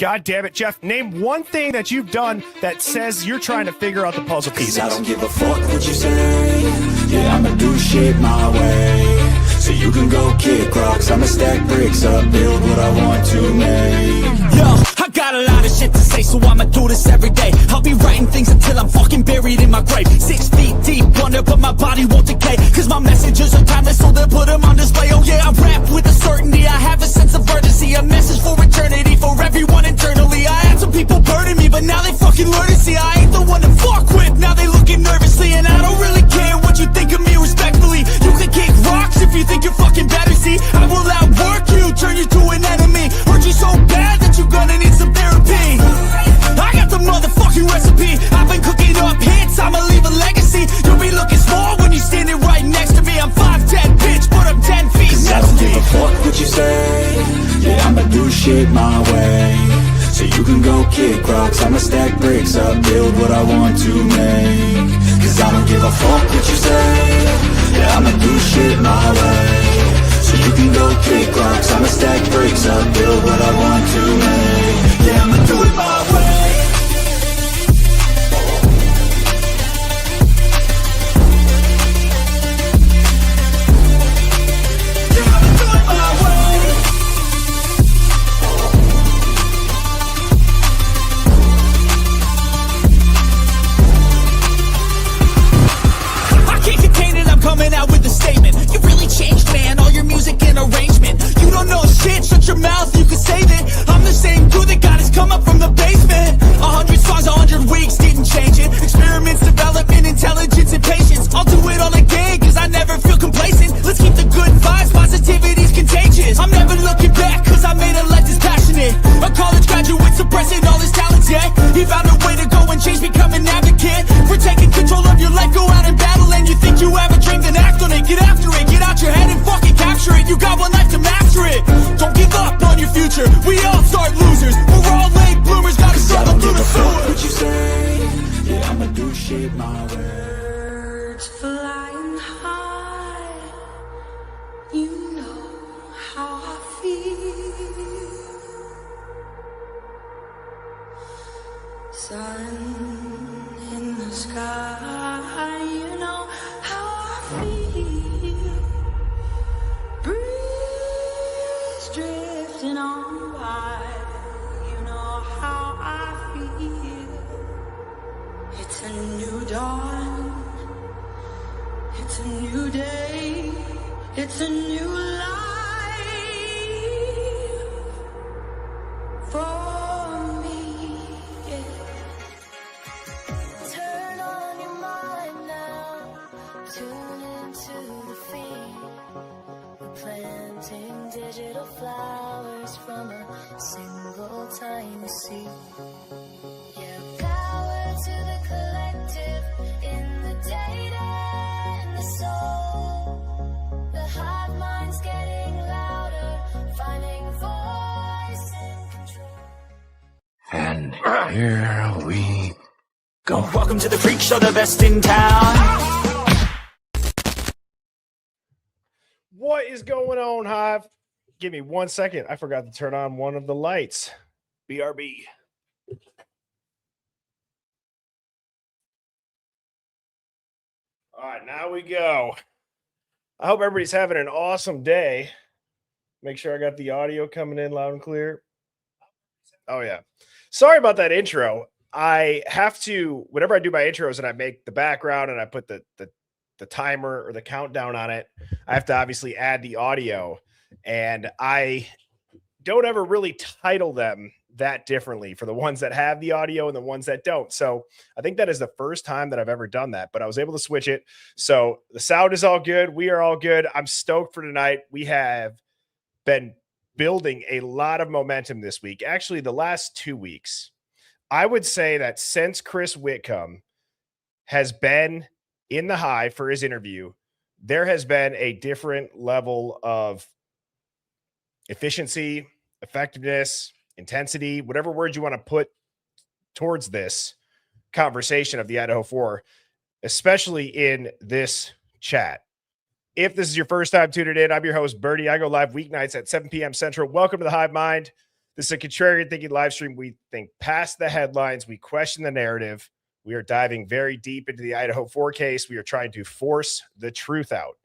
God damn it, Jeff. Name one thing that you've done that says you're trying to figure out the puzzle pieces. I don't give a fuck what you say. Yeah, I'ma do shit my way. So you can go kick rocks, I'ma stack bricks up, build what I want to make. Yo, I got a lot of shit to say, so I'ma do this every day. I'll be writing things until I'm fucking buried in my grave. 6 feet deep under, but my body won't decay. Cause my messages are timeless, so they'll put them on display. Oh yeah, I rap with a certainty, I have a sense of urgency. A message for eternity, for everyone internally. I had some people burning me, but now they fucking learn to see I ain't the one to fuck with, now they looking nervously. And I don't really care what you think of me respectfully. You can kick rocks if you think you're fucking better, see. I will outwork you, turn you to an enemy. Hurt you so bad that you're gonna need some therapy. I got the motherfucking recipe. I've been cooking up hits, I'ma leave a legacy. You'll be looking small when you're standing right next to me. I'm 5'10", bitch, but I'm 10 feet. Cause I don't give a fuck what you say. Yeah, I'ma do shit my way. So you can go kick rocks, I'ma stack bricks up, build what I want to make. Cause I don't give a fuck what you say. Yeah, I'ma do shit my way. So you can go kick rocks, I'ma stack bricks up, build what I want to make. Yeah, I'ma do it my way. Coming out with a statement. You really changed, man, all your music and arrangement. You don't know shit, shut your mouth, you can save it. I'm the same dude that got his come up from the basement. 100 songs, 100 weeks, didn't change it. Experiments, development, intelligence, and patience. I'll do it all again, cause I never feel complacent. Let's keep the good vibes, positivity's contagious. I'm never looking back, cause I made a life that's passionate. A college graduate suppressing all his talents, yeah. He found a way to go and change, become an advocate. For taking control of your life, go out and battle. And you think you have a dream, then act on it, get after it. Get out your head and fucking capture it. You got one life to master it. Don't give up on your future, we all start losers. We're all late bloomers, gotta struggle through the sewer. What you say, yeah, I'ma do shit my way. Birds flying high, you know how I feel. Sun in the sky, you know how I feel. Breeze drifting on by, you know how I feel. It's a new dawn, it's a new day, it's a new life for me. Turn on your mind now, tune into the feed. We're planting digital flowers from a single tiny seed. Yeah, power to the collective in the data and the soul. The hive mind's getting louder, finding voice and control. And here we go. Welcome to the freak show, the best in town. What is going on, Hive? Give me 1 second. I forgot to turn on one of the lights. BRB. All right, now we go. I hope everybody's having an awesome day. Make sure I got the audio coming in loud and clear. Oh, yeah. Sorry about that intro. I have to, whenever I do my intros and I make the background and I put the timer or the countdown on it, I have to obviously add the audio. And I don't ever really title them that differently for the ones that have the audio and the ones that don't. So I think that is the first time that I've ever done that, but I was able to switch it. So the sound is all good. We are all good. I'm stoked for tonight. We have been building a lot of momentum this week. Actually, the last 2 weeks, I would say that since Chris Whitcomb has been in the Hive for his interview, there has been a different level of efficiency, effectiveness, intensity, whatever word you want to put towards this conversation of the Idaho 4, especially in this chat. If this is your first time tuning in, I'm your host, Bertie. I go live weeknights at 7 p.m. Central. Welcome to the Hive Mind. This is a contrarian thinking live stream. We think past the headlines. We question the narrative. We are diving very deep into the Idaho 4 case. We are trying to force the truth out.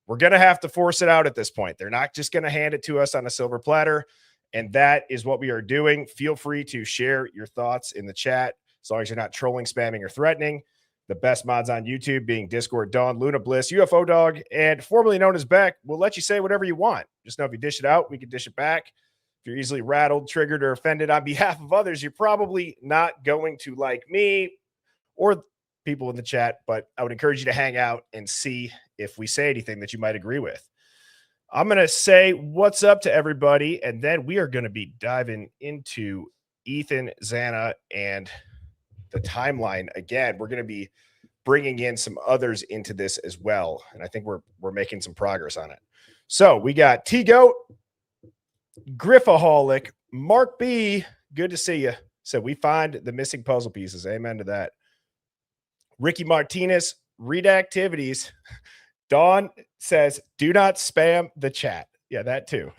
We're going to have to force it out at this point. They're not just going to hand it to us on a silver platter. And that is what we are doing. Feel free to share your thoughts in the chat as long as you're not trolling, spamming, or threatening. The best mods on YouTube being Discord, Dawn, Luna Bliss, UFO Dog, and formerly known as Beck. We'll let you say whatever you want. Just know if you dish it out, we can dish it back. If you're easily rattled, triggered, or offended on behalf of others, you're probably not going to like me or people in the chat, but I would encourage you to hang out and see if we say anything that you might agree with. I'm going to say what's up to everybody, and then we are going to be diving into Ethan, Xana, and the timeline again. We're going to be bringing in some others into this as well, and I think we're making some progress on it. So we got T-Goat, Griffaholic, Mark B, good to see you. So we find the missing puzzle pieces. Amen to that. Ricky Martinez, read activities. Dawn says, do not spam the chat. Yeah, that too.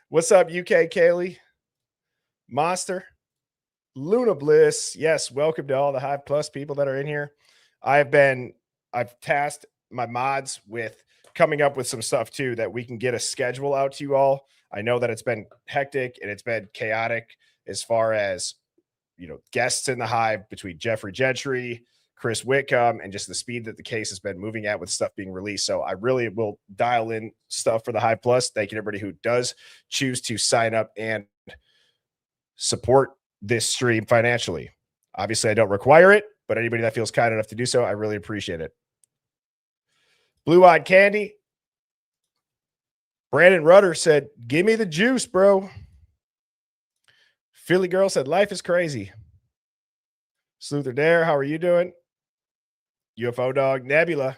What's up, UK Kaylee? Monster. Luna Bliss. Yes, welcome to all the Hive Plus people that are in here. I've tasked my mods with coming up with some stuff too that we can get a schedule out to you all. I know that it's been hectic and it's been chaotic as far as, guests in the Hive between Jeffrey Gentry, Chris Whitcomb, and just the speed that the case has been moving at with stuff being released. So I really will dial in stuff for the Hive Plus. Thank you to everybody who does choose to sign up and support this stream financially. Obviously, I don't require it, but anybody that feels kind enough to do so, I really appreciate it. Blue-Eyed Candy. Brandon Rudder said, give me the juice, bro. Philly Girl said, life is crazy. Sleuther Dare, how are you doing? UFO Dog, Nebula,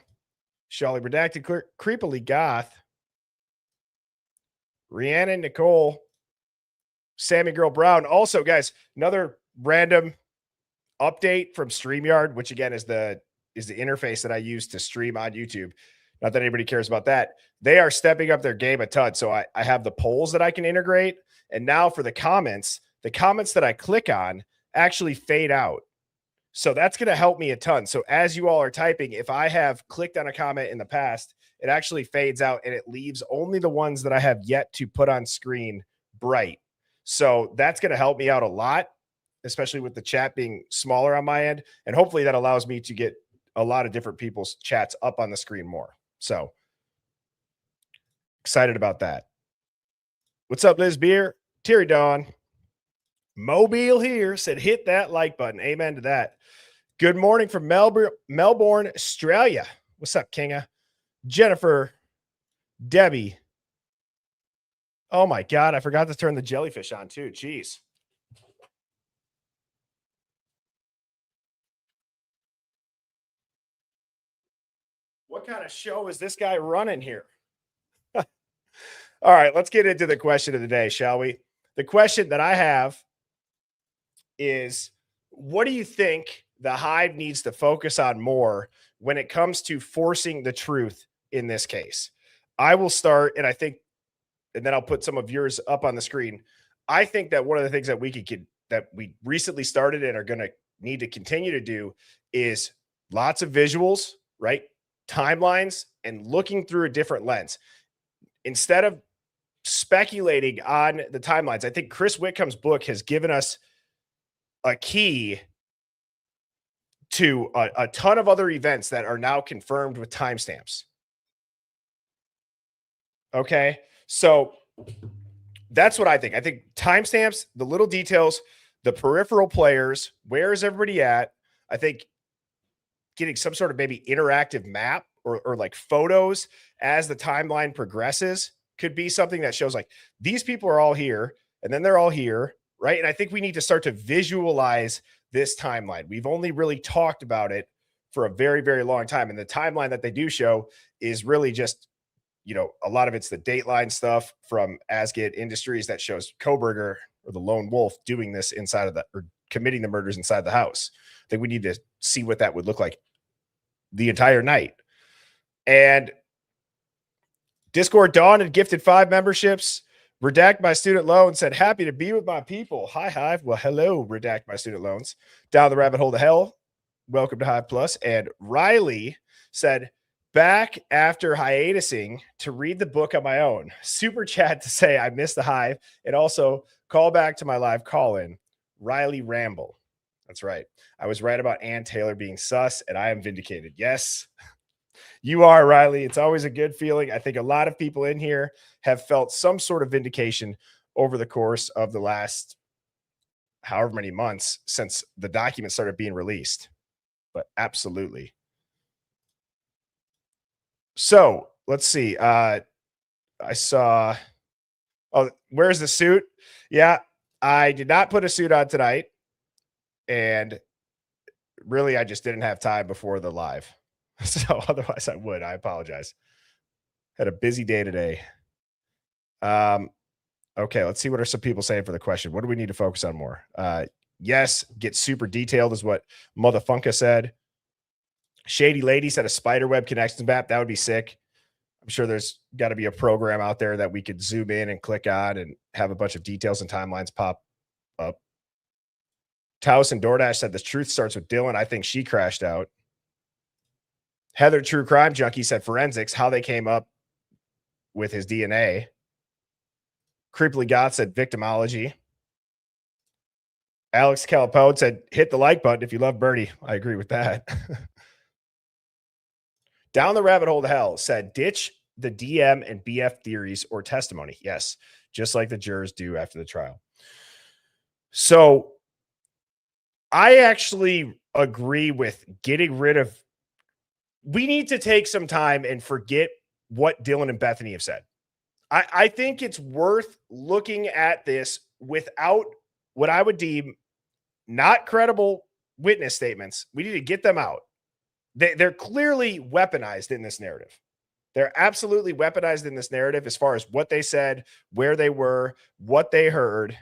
Sholly Redacted, Creepily Goth, Rhiannon Nicole, Sammy Girl Brown. Also, guys, another random update from StreamYard, which again is the interface that I use to stream on YouTube. Not that anybody cares about that. They are stepping up their game a ton. So I have the polls that I can integrate. And now for the comments that I click on actually fade out. So that's going to help me a ton. So as you all are typing, if I have clicked on a comment in the past, it actually fades out and it leaves only the ones that I have yet to put on screen bright. So that's going to help me out a lot, especially with the chat being smaller on my end. And hopefully that allows me to get a lot of different people's chats up on the screen more. So excited about that. What's up, Liz Beer? Terry Dawn. Mobile here said, hit that like button. Amen to that. Good morning from Melbourne, Australia. What's up, Kinga? Jennifer, Debbie. Oh my God, I forgot to turn the jellyfish on too. Jeez. What kind of show is this guy running here? All right, let's get into the question of the day, shall we? The question that I have is, what do you think the Hive needs to focus on more when it comes to forcing the truth in this case? I will start, and I think, and then I'll put some of yours up on the screen. I think that one of the things that we recently started and are going to need to continue to do is lots of visuals, right? Timelines, and looking through a different lens. Instead of speculating on the timelines, I think Chris Whitcomb's book has given us a key to a ton of other events that are now confirmed with timestamps. Okay, so that's what I think. I think timestamps, the little details, the peripheral players, where is everybody at? I think getting some sort of maybe interactive map or like photos as the timeline progresses could be something that shows like these people are all here and then they're all here, right? And I think we need to start to visualize this timeline. We've only really talked about it for a very, very long time. And the timeline that they do show is really just, a lot of it's the Dateline stuff from Asgit Industries that shows Koberger or the lone wolf doing this inside of or committing the murders inside the house. I think we need to see what that would look like the entire night. And Discord Dawn had gifted 5 memberships. Redact My Student Loan said, happy to be with my people. Hi, Hive. Well, hello, Redact My Student Loans. Down the rabbit hole to hell. Welcome to Hive Plus. And Riley said, back after hiatusing to read the book on my own. Super chat to say I missed the Hive. And also call back to my live call-in. Riley Ramble. That's right. I was right about Ann Taylor being sus, and I am vindicated. Yes, you are, Riley. It's always a good feeling. I think a lot of people in here have felt some sort of vindication over the course of the last however many months since the document started being released. But absolutely. So let's see. I saw, oh, where's the suit? Yeah, I did not put a suit on tonight. And really, I just didn't have time before the live. So otherwise I would. I apologize. Had a busy day today. Okay, let's see what are some people saying for the question. What do we need to focus on more? Yes, get super detailed is what Motherfunka said. Shady Lady said a spiderweb connections map. That would be sick. I'm sure there's got to be a program out there that we could zoom in and click on and have a bunch of details and timelines pop up. Taos and DoorDash said the truth starts with Dylan. I think she crashed out. Heather True Crime Junkie said forensics, how they came up with his DNA. Creepily Goth said victimology. Alex Calapone said hit the like button if you love Birdie. I agree with that. Down the rabbit hole to hell said ditch the DM and BF theories or testimony. Yes, just like the jurors do after the trial. So I actually agree with getting rid of. We need to take some time and forget what Dylan and Bethany have said. I think it's worth looking at this without what I would deem not credible witness statements. We need to get them out. They're clearly weaponized in this narrative. They're absolutely weaponized in this narrative as far as what they said, where they were, what they heard.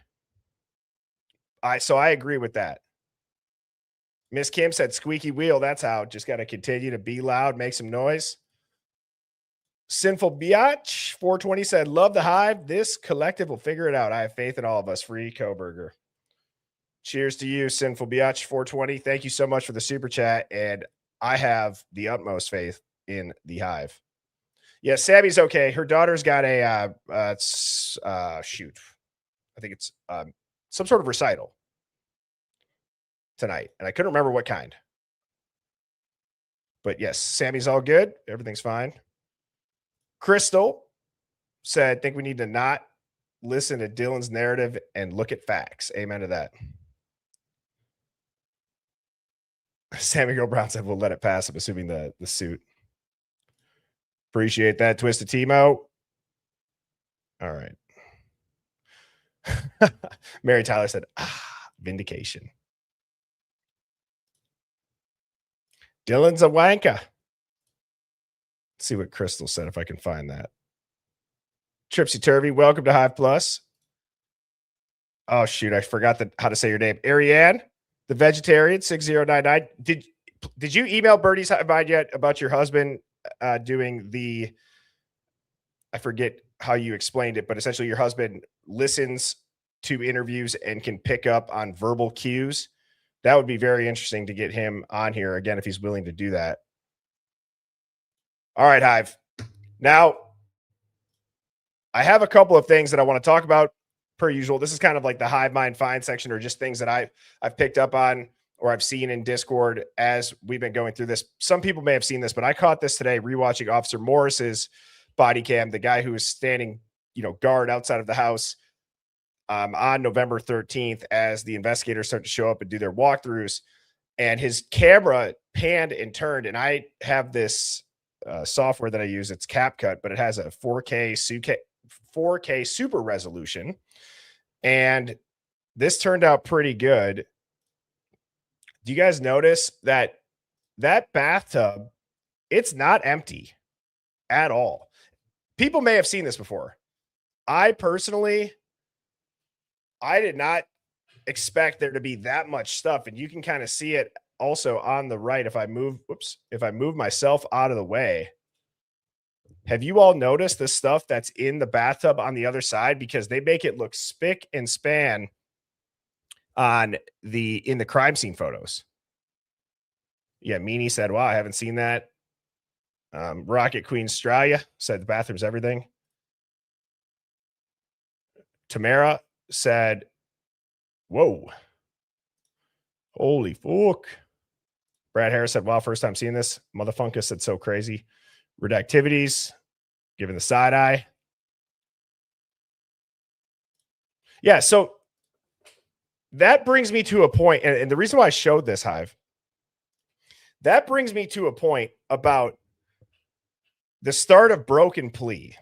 So I agree with that. Miss Kim said squeaky wheel. That's how. Just got to continue to be loud, make some noise. Sinful Biatch 420 said, love the Hive. This collective will figure it out. I have faith in all of us. Free Coburger. Cheers to you, Sinful Biatch 420. Thank you so much for the super chat. And I have the utmost faith in the Hive. Yeah, Sammy's okay. Her daughter's got a shoot. I think it's some sort of recital tonight. And I couldn't remember what kind. But yes, Sammy's all good. Everything's fine. Crystal said, think we need to not listen to Dylan's narrative and look at facts. Amen to that. Sammy Girl Brown said, we'll let it pass. I'm assuming the suit. Appreciate that. Twisted Timo. All right. Mary Tyler said, vindication. Dylan's a wanker. Let's see what Crystal said, if I can find that. Tripsy Turvy, welcome to Hive Plus. Oh, shoot. I forgot how to say your name. Ariane, the vegetarian, 6099. Did you email Birdie's Hive Mind yet about your husband doing the, I forget how you explained it, but essentially your husband listens to interviews and can pick up on verbal cues? That would be very interesting to get him on here again if he's willing to do that. All right, Hive. Now, I have a couple of things that I want to talk about per usual. This is kind of like the Hive Mind Find section, or just things that I've picked up on or I've seen in Discord as we've been going through this. Some people may have seen this, but I caught this today rewatching Officer Morris's body cam, the guy who was standing, guard outside of the house on November 13th as the investigators start to show up and do their walkthroughs. And his camera panned and turned. And I have this software that I use. It's CapCut, but it has a 4K super resolution. And this turned out pretty good. Do you guys notice that bathtub, it's not empty at all? People may have seen this before. I personally, I did not expect there to be that much stuff. And you can kind of see it also on the right. If I move myself out of the way, Have you all noticed the stuff that's in the bathtub on the other side? Because they make it look spick and span in the crime scene photos. Yeah, Meanie said, wow, I haven't seen that. Rocket Queen Straya said the bathroom's everything. Tamara said, whoa. Holy fuck. Brad Harris said, wow, first time seeing this. Motherfunker said, so crazy. Redactivities, giving the side eye. Yeah, so that brings me to a point, and the reason why I showed this, Hive, that brings me to a point about the start of Broken Plea.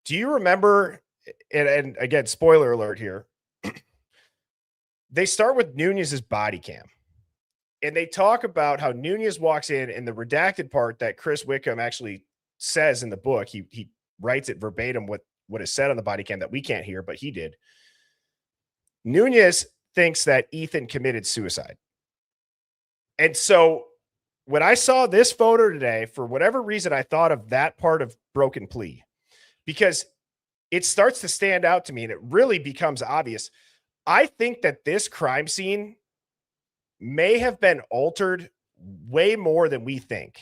Do you remember, and again, spoiler alert here, they start with Nunez's body cam. And they talk about how Nunez walks in the redacted part that Chris Wickham actually says in the book. He writes it verbatim what is said on the body cam that we can't hear, but he did. Nunez thinks that Ethan committed suicide. And so when I saw this photo today, for whatever reason, I thought of that part of Broken Plea because it starts to stand out to me and it really becomes obvious. I think that this crime scene may have been altered way more than we think.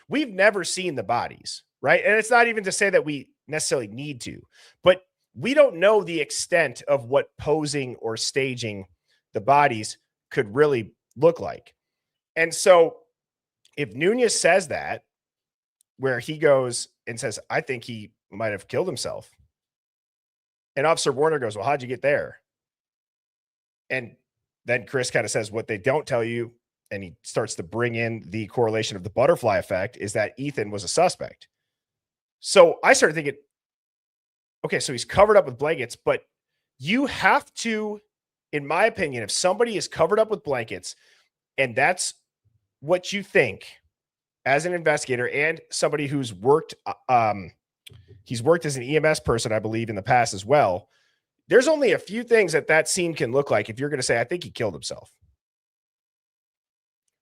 We've never seen the bodies, right? And it's not even to say that we necessarily need to, but we don't know the extent of what posing or staging the bodies could really look like. And so if Nunez says that, where he goes and says, I think he might have killed himself. And Officer Warner goes, well, how'd you get there? And then Chris kind of says what they don't tell you. And he starts to bring in the correlation of the butterfly effect is that Ethan was a suspect. So I started thinking, okay, so he's covered up with blankets, but you have to, in my opinion, if somebody is covered up with blankets and that's what you think as an investigator and somebody who's worked, he's worked as an EMS person, I believe, in the past as well. There's only a few things that scene can look like if you're going to say, I think he killed himself.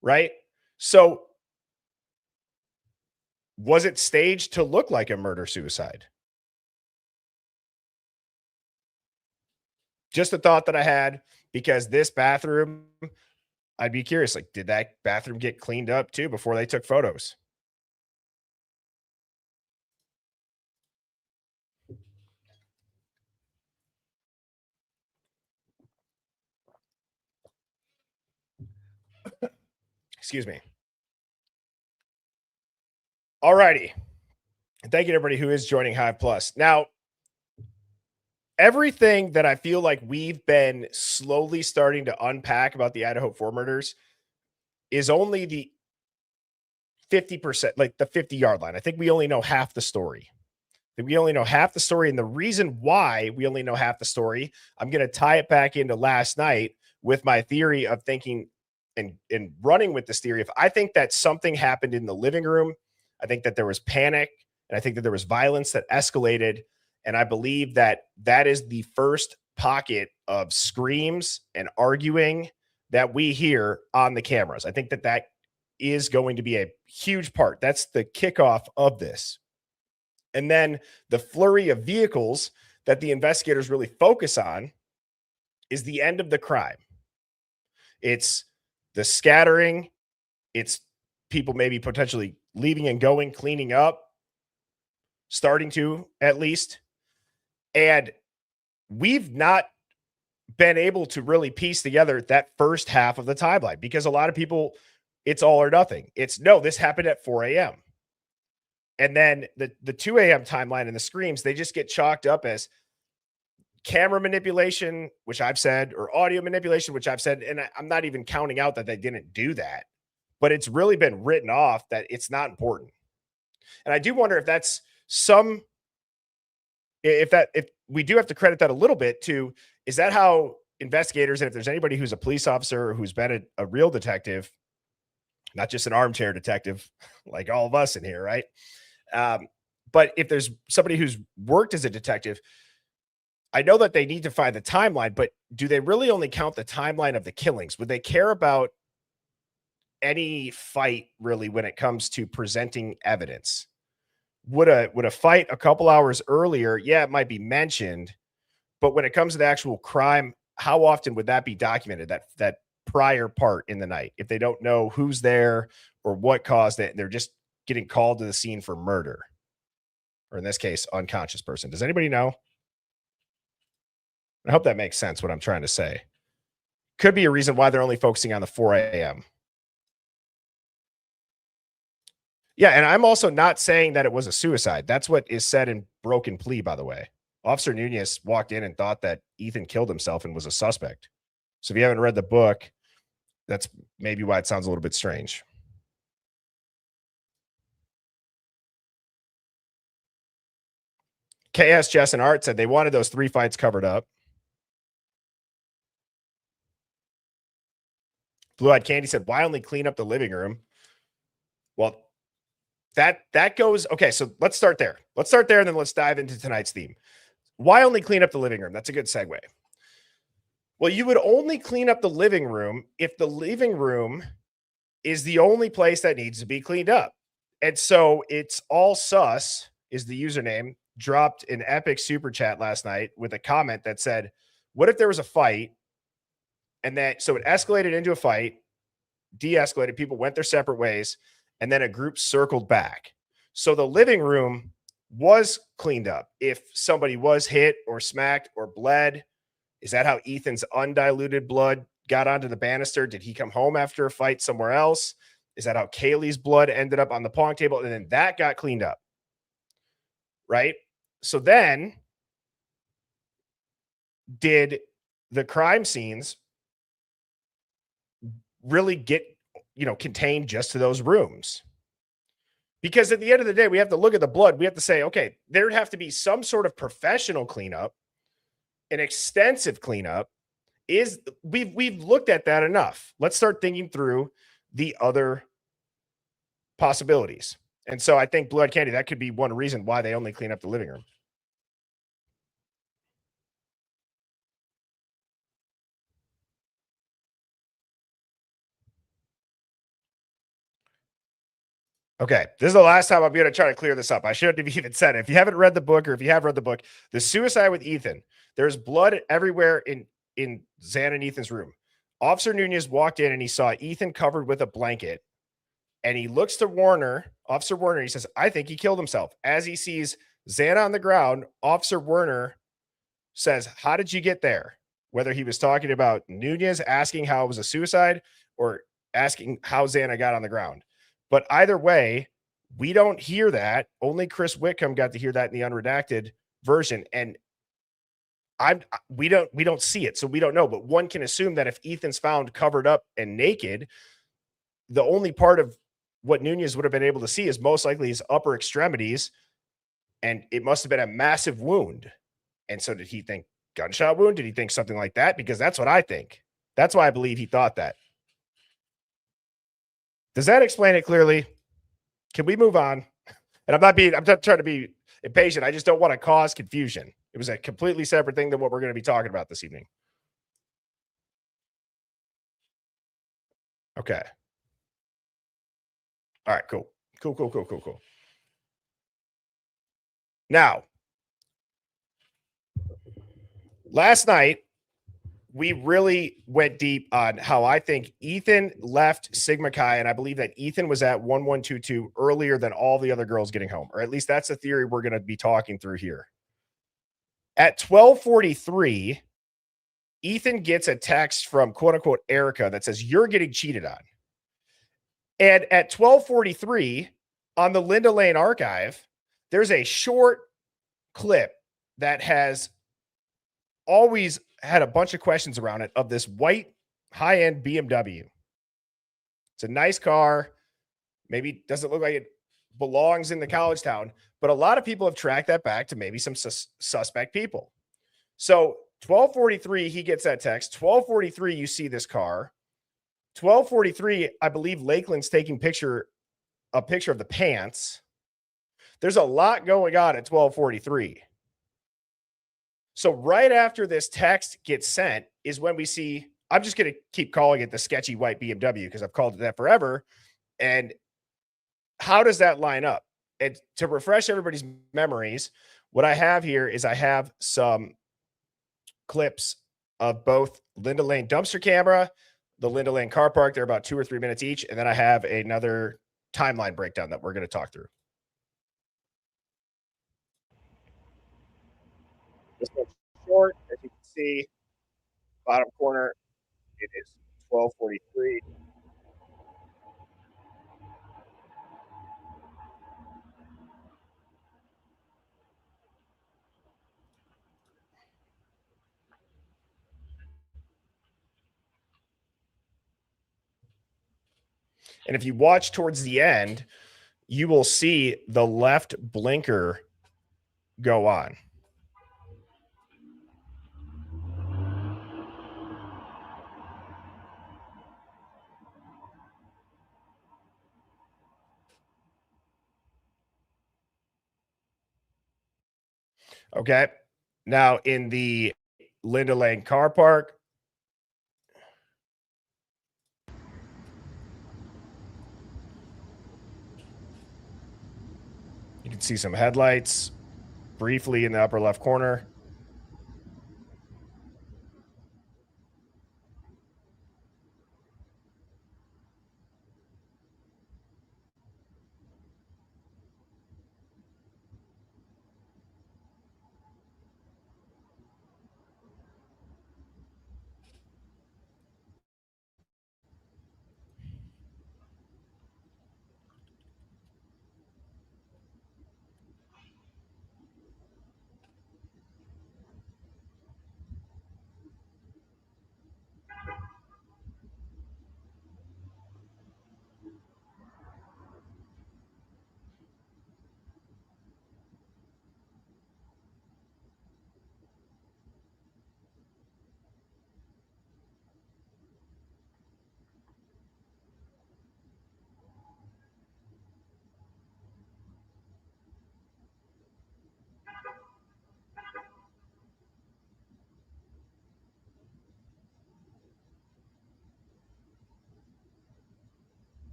Right? So was it staged to look like a murder-suicide? Just a thought that I had, because this bathroom, I'd be curious, like, did that bathroom get cleaned up too before they took photos? Excuse me. All righty. Thank you to everybody who is joining Hive Plus. Now, everything that I feel like we've been slowly starting to unpack about the Idaho 4 murders is only the 50%, like the 50-yard line. I think we only know half the story. We only know half the story. And the reason why we only know half the story, I'm going to tie it back into last night with my theory of thinking and running with this theory. If I think that something happened in the living room, I think that there was panic, and I think that there was violence that escalated. And I believe that that is the first pocket of screams and arguing that we hear on the cameras. I think that that is going to be a huge part. That's the kickoff of this. And then the flurry of vehicles that the investigators really focus on is the end of the crime. It's the scattering. It's people maybe potentially leaving and going, cleaning up, starting to at least. And we've not been able to really piece together that first half of the timeline because a lot of people, it's all or nothing. It's no, this happened at 4 a.m. And then the 2 a.m. timeline and the screams, they just get chalked up as camera manipulation, which I've said, or audio manipulation, which I've said. And I'm not even counting out that they didn't do that, but it's really been written off that it's not important. And I do wonder if that's if we do have to credit that a little bit to, is that how investigators, and if there's anybody who's a police officer or who's been a real detective, not just an armchair detective like all of us in here, right? But if there's somebody who's worked as a detective, I know that they need to find the timeline, but do they really only count the timeline of the killings? Would they care about any fight really when it comes to presenting evidence. Would a fight a couple hours earlier, yeah, it might be mentioned, but when it comes to the actual crime, how often would that be documented? That prior part in the night, if they don't know who's there or what caused it, and they're just getting called to the scene for murder, or in this case, unconscious person. Does anybody know? I hope that makes sense what I'm trying to say. Could be a reason why they're only focusing on the 4 a.m. Yeah, and I'm also not saying that it was a suicide. That's what is said in broken plea, by the way. Officer Nunez walked in and thought that Ethan killed himself and was a suspect. So if you haven't read the book, that's maybe why it sounds a little bit strange. KS, Jess, and Art said they wanted those 3 fights covered up. Blue Eyed Candy said, why only clean up the living room? Well, that goes, okay, so let's start there. Let's start there, and then let's dive into tonight's theme. Why only clean up the living room? That's a good segue. Well, you would only clean up the living room if the living room is the only place that needs to be cleaned up. And so it's all sus is the username, dropped an epic super chat last night with a comment that said, what if there was a fight and that, so it escalated into a fight, de-escalated, people went their separate ways, and then a group circled back. So the living room was cleaned up. If somebody was hit or smacked or bled, is that how Ethan's undiluted blood got onto the banister? Did he come home after a fight somewhere else? Is that how Kaylee's blood ended up on the pong table? And then that got cleaned up, right? So then did the crime scenes really get, contained just to those rooms? Because at the end of the day, we have to look at the blood. We have to say, okay, there'd have to be some sort of professional cleanup, an extensive cleanup. We've looked at that enough. Let's start thinking through the other possibilities. And so I think Blue Eyed Candy, that could be one reason why they only clean up the living room. Okay, this is the last time I'm going to try to clear this up. I shouldn't have even said it. If you haven't read the book, or if you have read the book, The Suicide with Ethan, there's blood everywhere in Xan and Ethan's room. Officer Nunez walked in and he saw Ethan covered with a blanket, and he looks to Officer Werner. He says, I think he killed himself. As he sees Xan on the ground, Officer Werner says, how did you get there? Whether he was talking about Nunez asking how it was a suicide or asking how Xana got on the ground. But either way, we don't hear that. Only Chris Whitcomb got to hear that in the unredacted version. And we don't see it, so we don't know. But one can assume that if Ethan's found covered up and naked, the only part of what Nunez would have been able to see is most likely his upper extremities, and it must have been a massive wound. And so did he think gunshot wound? Did he think something like that? Because that's what I think. That's why I believe he thought that. Does that explain it clearly? Can we move on? And I'm not trying to be impatient. I just don't want to cause confusion. It was a completely separate thing than what we're going to be talking about this evening. Okay. All right, cool. Cool. Now, last night, we really went deep on how I think Ethan left Sigma Chi, and I believe that Ethan was at 1122 earlier than all the other girls getting home, or at least that's the theory we're going to be talking through here. At 12:43, Ethan gets a text from quote unquote Erica that says, you're getting cheated on. And at 12:43 on the Linda Lane archive, there's a short clip that has always had a bunch of questions around it of this white high-end BMW. It's a nice car. Maybe doesn't look like it belongs in the college town, but a lot of people have tracked that back to maybe some suspect people. So 12:43, he gets that text. 12:43, you see this car. 12:43, I believe Lakeland's taking a picture of the pants. There's a lot going on at 12:43. So right after this text gets sent is when we see I'm just going to keep calling it the sketchy white BMW because I've called it that forever. And how does that line up? And to refresh everybody's memories, what I have here is I have some clips of both Linda Lane dumpster camera, the Linda Lane car park. They're about 2 or 3 minutes each. And then I have another timeline breakdown that we're going to talk through. This one's short, as you can see, bottom corner, it is 12:43. And if you watch towards the end, you will see the left blinker go on. Okay. Now in the Linda Lane car park, you can see some headlights briefly in the upper left corner.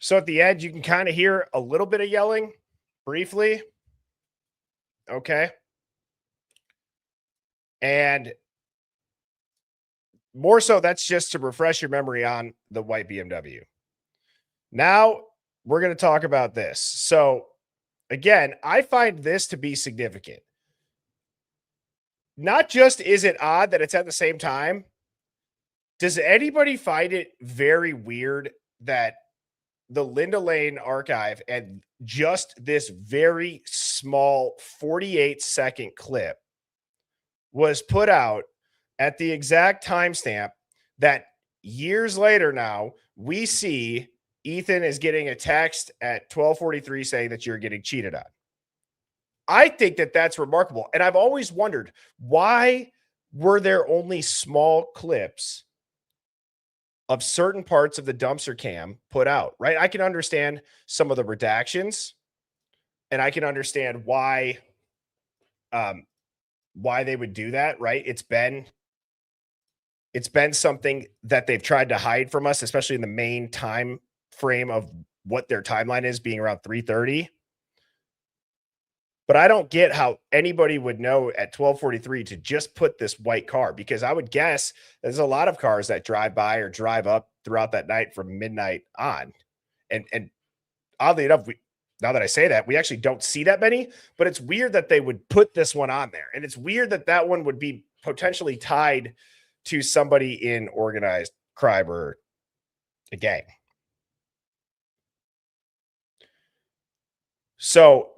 So at the end, you can kind of hear a little bit of yelling briefly. Okay. And more so, that's just to refresh your memory on the white BMW. Now we're going to talk about this. So again, I find this to be significant. Not just is it odd that it's at the same time, does anybody find it very weird that the Linda Lane archive and just this very small 48-second clip was put out at the exact timestamp that years later now we see Ethan is getting a text at 12:43 saying that you're getting cheated on? I think that that's remarkable. And I've always wondered, why were there only small clips of certain parts of the dumpster cam put out, right? I can understand some of the redactions and I can understand why they would do that, right? It's been something that they've tried to hide from us, especially in the main time frame of what their timeline is, being around 3:30. But I don't get how anybody would know at 12:43 to just put this white car, because I would guess there's a lot of cars that drive by or drive up throughout that night from midnight on. And oddly enough, now that I say that, we actually don't see that many, but it's weird that they would put this one on there. And it's weird that that one would be potentially tied to somebody in organized crime or a gang. So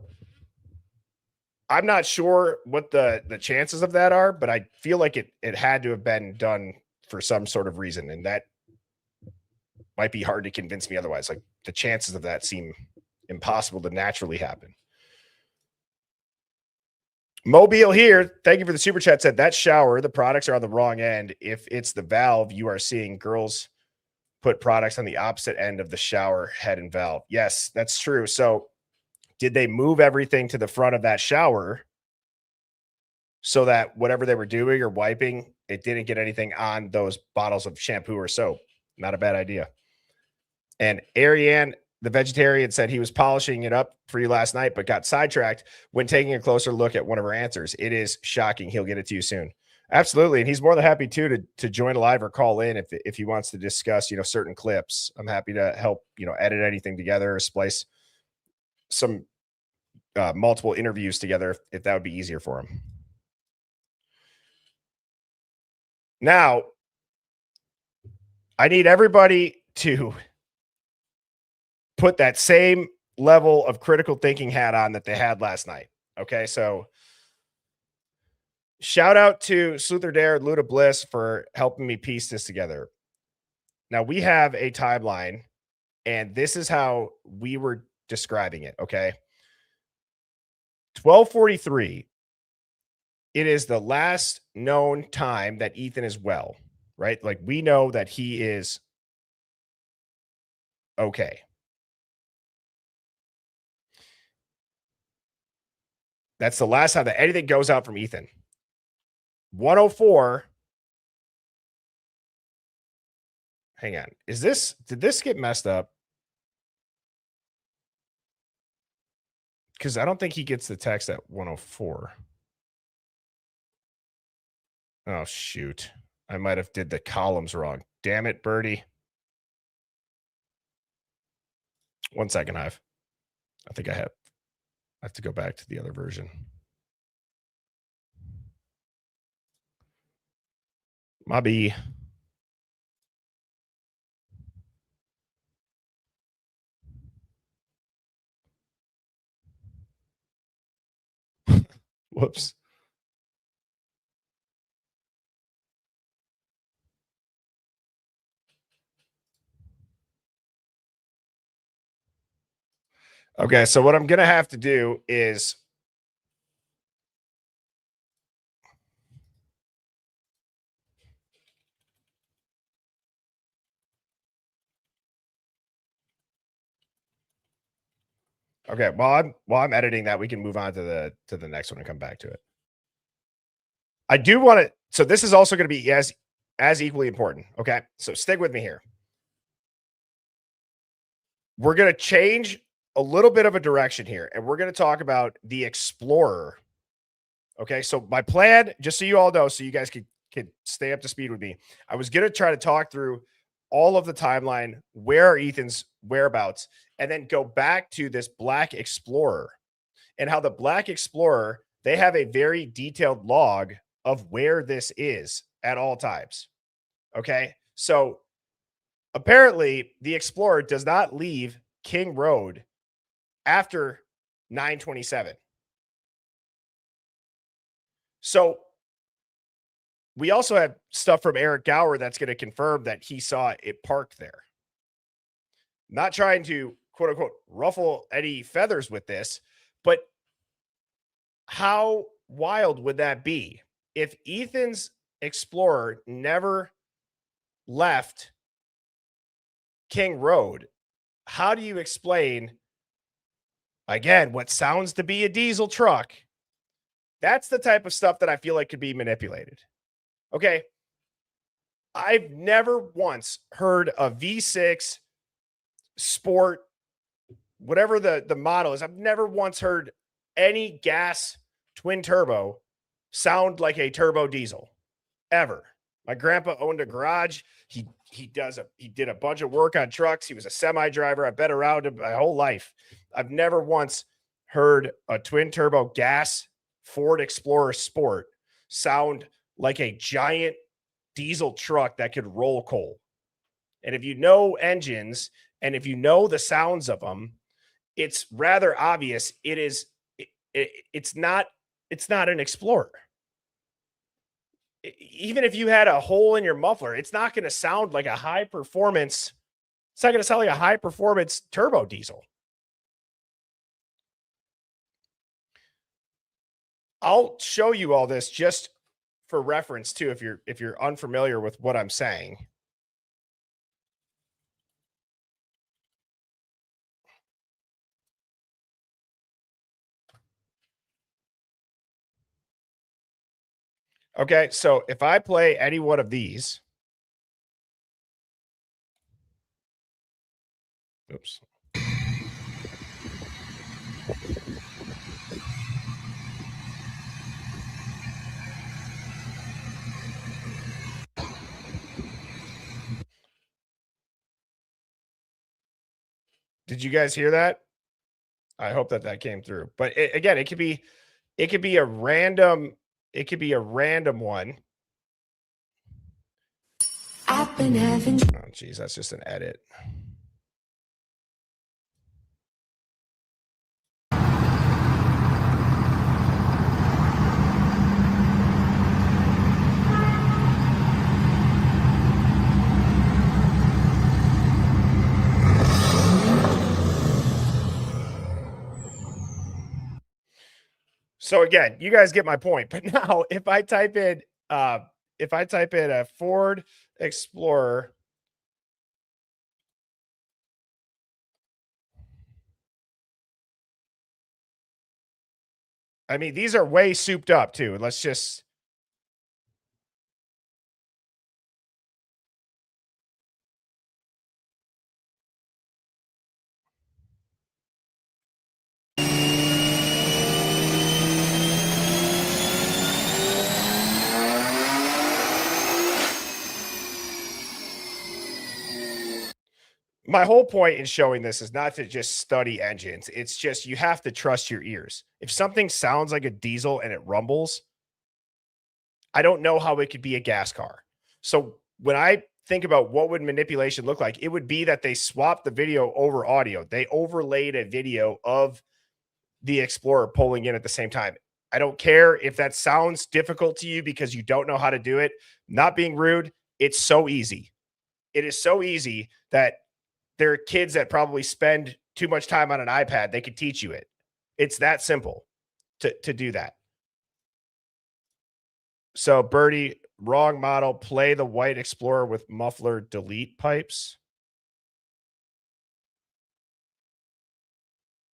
I'm not sure what the chances of that are, but I feel like it had to have been done for some sort of reason, and that might be hard to convince me otherwise. Like the chances of that seem impossible to naturally happen. Mobile here, thank you for the super chat, said that shower, the products are on the wrong end. If it's the valve, you are seeing girls put products on the opposite end of the shower head and valve. Yes, that's true. So did they move everything to the front of that shower so that whatever they were doing or wiping, it didn't get anything on those bottles of shampoo or soap? Not a bad idea. And Ariane, the vegetarian, said he was polishing it up for you last night, but got sidetracked when taking a closer look at one of her answers. It is shocking. He'll get it to you soon. Absolutely. And he's more than happy to join live or call in if he wants to discuss, certain clips. I'm happy to help, edit anything together or splice some multiple interviews together if that would be easier for him. Now, I need everybody to put that same level of critical thinking hat on that they had last night. Okay, so shout out to Sluther Dare and Luda Bliss for helping me piece this together. Now, we have a timeline, and this is how we were describing it, okay? 12:43, it is the last known time that Ethan is well, right? Like, we know that he is okay. That's the last time that anything goes out from Ethan. 104. Hang on. Did this get messed up? Because I don't think he gets the text at 104. Oh, shoot. I might have did the columns wrong. Damn it, Birdie. 1 second, Hive. I think I have to go back to the other version. Mobby. Whoops. Okay, so what I'm going to have to do is okay, while I'm editing that, we can move on to the next one and come back to it. I do want to, so this is also going to be as equally important. Okay, so stick with me here. We're going to change a little bit of a direction here, and we're going to talk about the Explorer. Okay, so my plan, just so you all know, so you guys could stay up to speed with me, I was going to try to talk through all of the timeline, where are Ethan's whereabouts, and then go back to this Black Explorer and how the Black Explorer, they have a very detailed log of where this is at all times. Okay, so apparently the Explorer does not leave King Road after 9:27. So we also have stuff from Eric Gower that's going to confirm that he saw it parked there. Not trying to, quote unquote, ruffle any feathers with this, but how wild would that be if Ethan's Explorer never left King Road? How do you explain, again, what sounds to be a diesel truck? That's the type of stuff that I feel like could be manipulated. Okay. I've never once heard a V6 Sport, whatever the model is. I've never once heard any gas twin turbo sound like a turbo diesel ever. My grandpa owned a garage. He did a bunch of work on trucks. He was a semi driver. I've been around him my whole life. I've never once heard a twin turbo gas Ford Explorer Sport sound like a giant diesel truck that could roll coal. And if you know engines and if you know the sounds of them, it's rather obvious it's not an Explorer. Even if you had a hole in your muffler, it's not going to sound like a high performance. It's not going to sound like a high performance turbo diesel. I'll show you all this just for reference too, if you're unfamiliar with what I'm saying. Okay, so if I play any one of these, oops. Did you guys hear that? I hope that came through. But again, it could be a random one. I've been having. Oh, geez, that's just an edit. So again, you guys get my point. But now if I type in a Ford Explorer, I mean, these are way souped up too. Let's just my whole point in showing this is not to just study engines. It's just you have to trust your ears. If something sounds like a diesel and it rumbles, I don't know how it could be a gas car. So when I think about what would manipulation look like, it would be that they swapped the video over audio. They overlaid a video of the Explorer pulling in at the same time. I don't care if that sounds difficult to you because you don't know how to do it. Not being rude, it's so easy. It is so easy that there are kids that probably spend too much time on an iPad. They could teach you it. It's that simple to do that. So, Birdie, wrong model. Play the white Explorer with muffler delete pipes.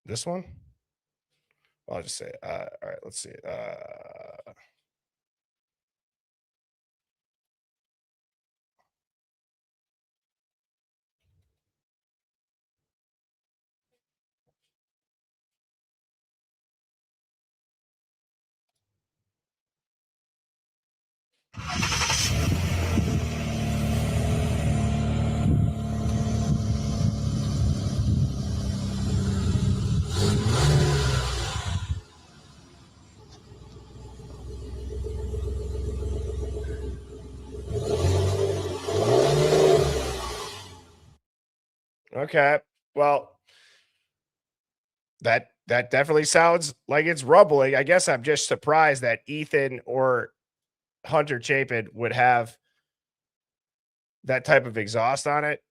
This one? Well, I'll just say, all right, let's see. Okay. Well, that definitely sounds like it's rumbling. I guess I'm just surprised that Ethan or Hunter Chapin would have that type of exhaust on it.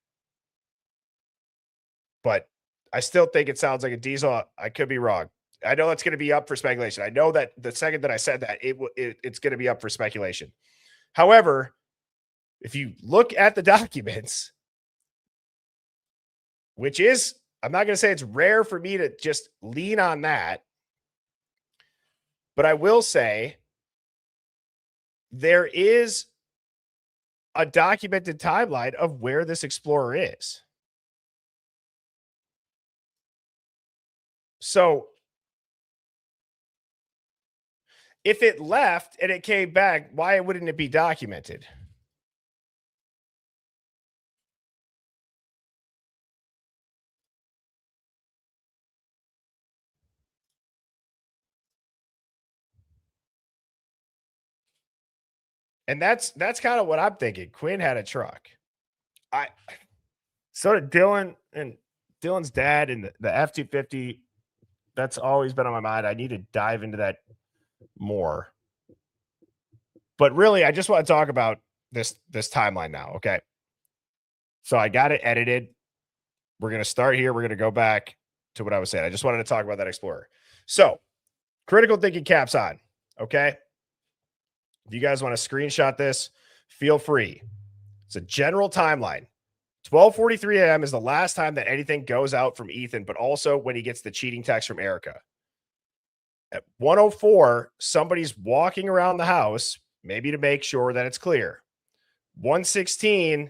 But I still think it sounds like a diesel. I could be wrong. I know it's going to be up for speculation. I know that the second that I said that, it's going to be up for speculation. However, if you look at the documents, which is, I'm not going to say it's rare for me to just lean on that, but I will say there is a documented timeline of where this Explorer is. So if it left and it came back, why wouldn't it be documented? And that's kind of what I'm thinking. Quinn had a truck. So did Dylan, and Dylan's dad, and the F-250. That's always been on my mind. I need to dive into that more. But really, I just want to talk about this timeline now. Okay. So I got it edited. We're going to start here. We're going to go back to what I was saying. I just wanted to talk about that Explorer. So critical thinking caps on. Okay. If you guys want to screenshot this, feel free. It's a general timeline. 12:43 a.m. is the last time that anything goes out from Ethan, but also when he gets the cheating text from Erica. At 1:04, somebody's walking around the house, maybe to make sure that it's clear. 1:16,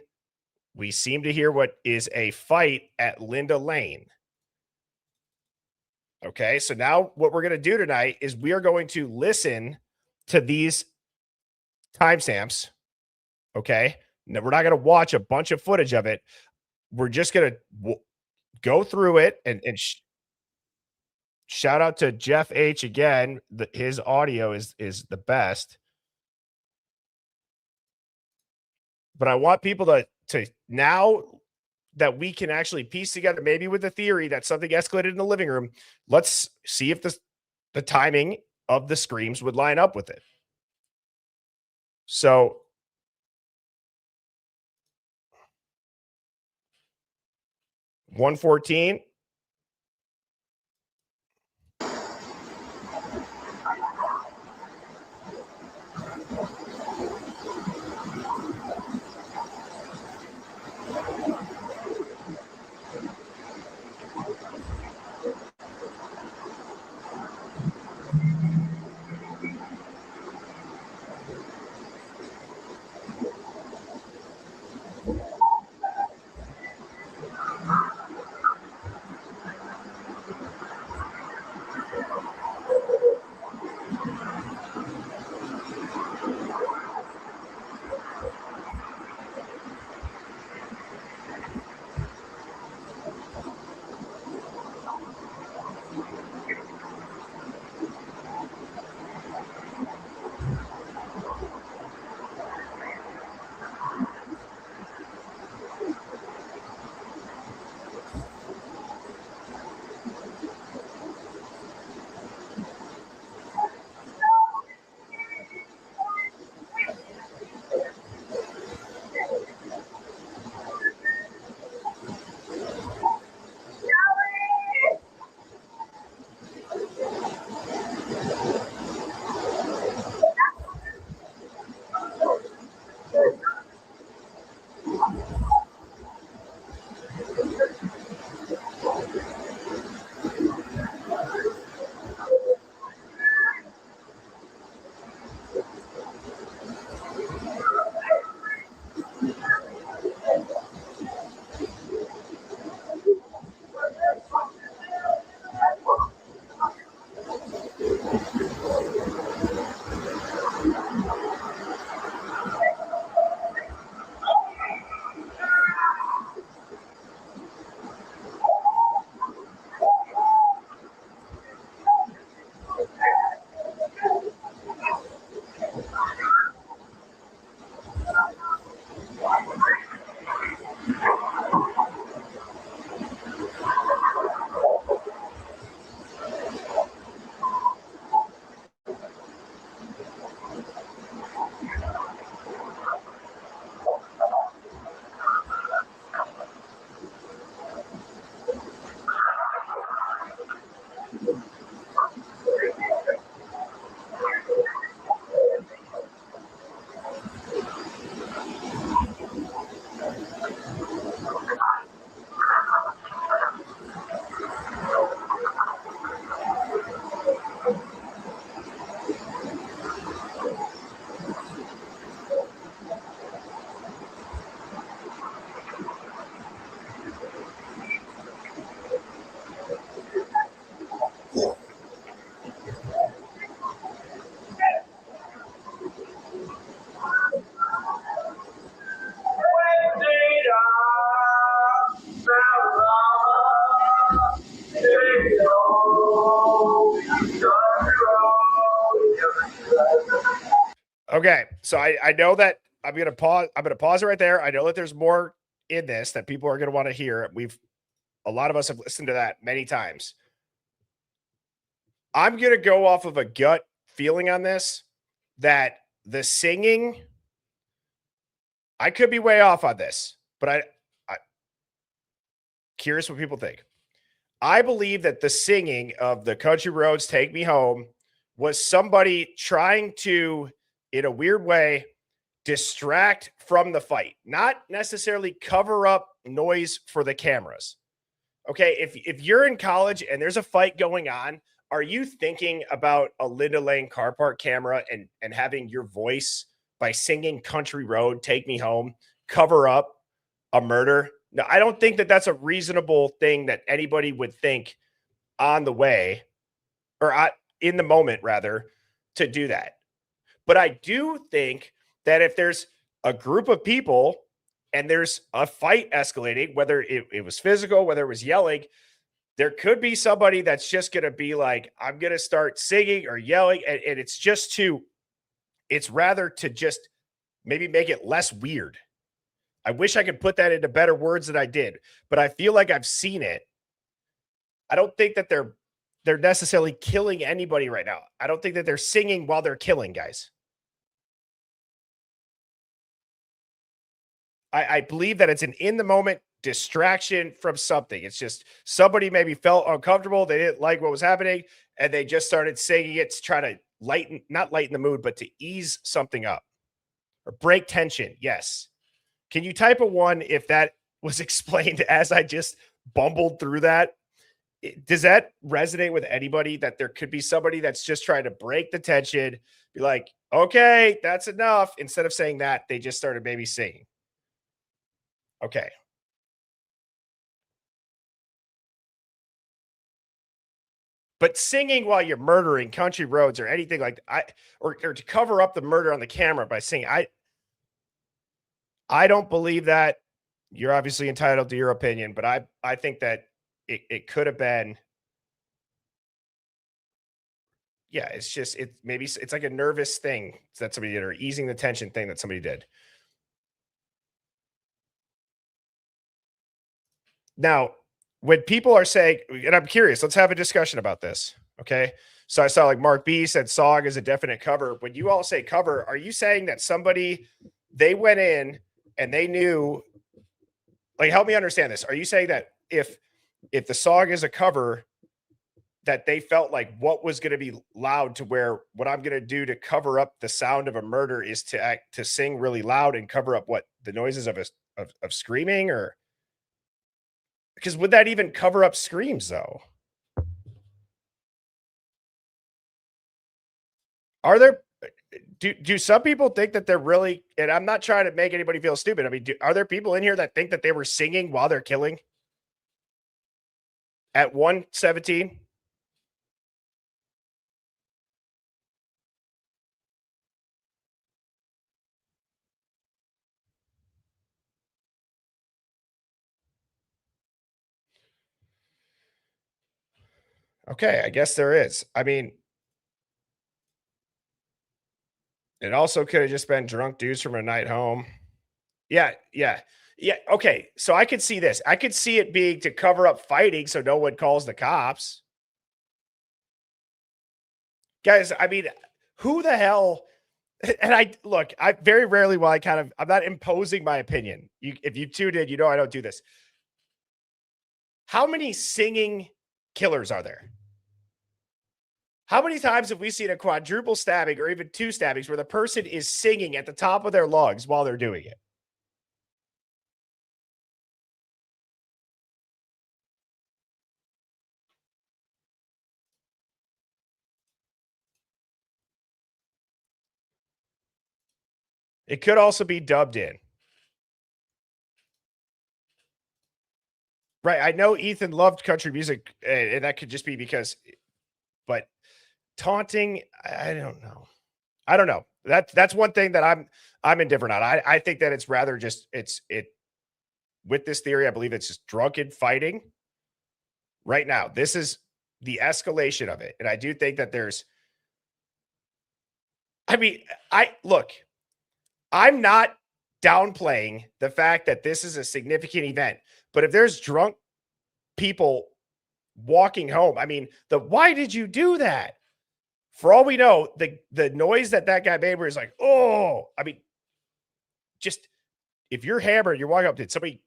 we seem to hear what is a fight at Linda Lane. Okay, so now what we're going to do tonight is we are going to listen to these timestamps. Okay, now we're not going to watch a bunch of footage of it. We're just going to go through it and shout out to Jeff H again. His audio is the best. But I want people to now that we can actually piece together, maybe with the theory that something escalated in the living room, let's see if the timing of the screams would line up with it. So 1:14. Okay, so I know that I'm gonna pause. I'm gonna pause it right there. I know that there's more in this that people are gonna want to hear. A lot of us have listened to that many times. I'm gonna go off of a gut feeling on this that the singing. I could be way off on this, but I curious what people think. I believe that the singing of the Country Roads Take Me Home was somebody trying to, in a weird way, distract from the fight, not necessarily cover up noise for the cameras. Okay, if you're in college and there's a fight going on, are you thinking about a Linda Lane car park camera and having your voice by singing Country Road Take Me Home cover up a murder? No, I don't think that that's a reasonable thing that anybody would think on the way or in the moment rather to do that. But I do think that if there's a group of people and there's a fight escalating, whether it was physical, whether it was yelling, there could be somebody that's just going to be like, I'm going to start singing or yelling. And it's rather to just maybe make it less weird. I wish I could put that into better words than I did, but I feel like I've seen it. I don't think that they're necessarily killing anybody right now. I don't think that they're singing while they're killing guys. I believe that it's an in the moment distraction from something. It's just somebody maybe felt uncomfortable. They didn't like what was happening, and they just started singing it to try to not lighten the mood, but to ease something up or break tension. Yes. Can you type a one if that was explained as I just bumbled through that? Does that resonate with anybody that there could be somebody that's just trying to break the tension, be like, okay, that's enough. Instead of saying that, they just started maybe singing. Okay. But singing while you're murdering country roads or anything like that, or to cover up the murder on the camera by singing, I don't believe that. You're obviously entitled to your opinion, but I think that it could have been. Yeah, it's just it's like a nervous thing that somebody did or easing the tension thing that somebody did. Now, when people are saying, and I'm curious, let's have a discussion about this. Okay. So I saw like Mark B said Song is a definite cover. When you all say cover, are you saying that somebody they went in and they knew, like, help me understand this. Are you saying that if the song is a cover, that they felt like what was going to be loud to where what I'm going to do to cover up the sound of a murder is to sing really loud and cover up what the noises of screaming, or because would that even cover up screams though? Are there do some people think that they're really, and I'm not trying to make anybody feel stupid. I mean, are there people in here that think that they were singing while they're killing at 117? Okay, I guess there is. I mean, it also could have just been drunk dudes from a night home. Yeah, yeah. Yeah, okay. So I could see this. I could see it being to cover up fighting so no one calls the cops. Guys, I mean, who the hell and I look, I very rarely will I'm not imposing my opinion. If you tuned in, you know I don't do this. How many singing killers are there? How many times have we seen a quadruple stabbing or even two stabbings where the person is singing at the top of their lungs while they're doing it? It could also be dubbed in. Right. I know Ethan loved country music, and that could just be because, but taunting, I don't know. I don't know. That's one thing that I'm indifferent on. I think that it's rather just it with this theory, I believe it's just drunken fighting right now. This is the escalation of it. And I do think that I mean, I'm not downplaying the fact that this is a significant event, but if there's drunk people walking home, I mean, why did you do that? For all we know, the noise that guy made where he's like, oh, I mean, just if you're hammered, you're walking up, did somebody,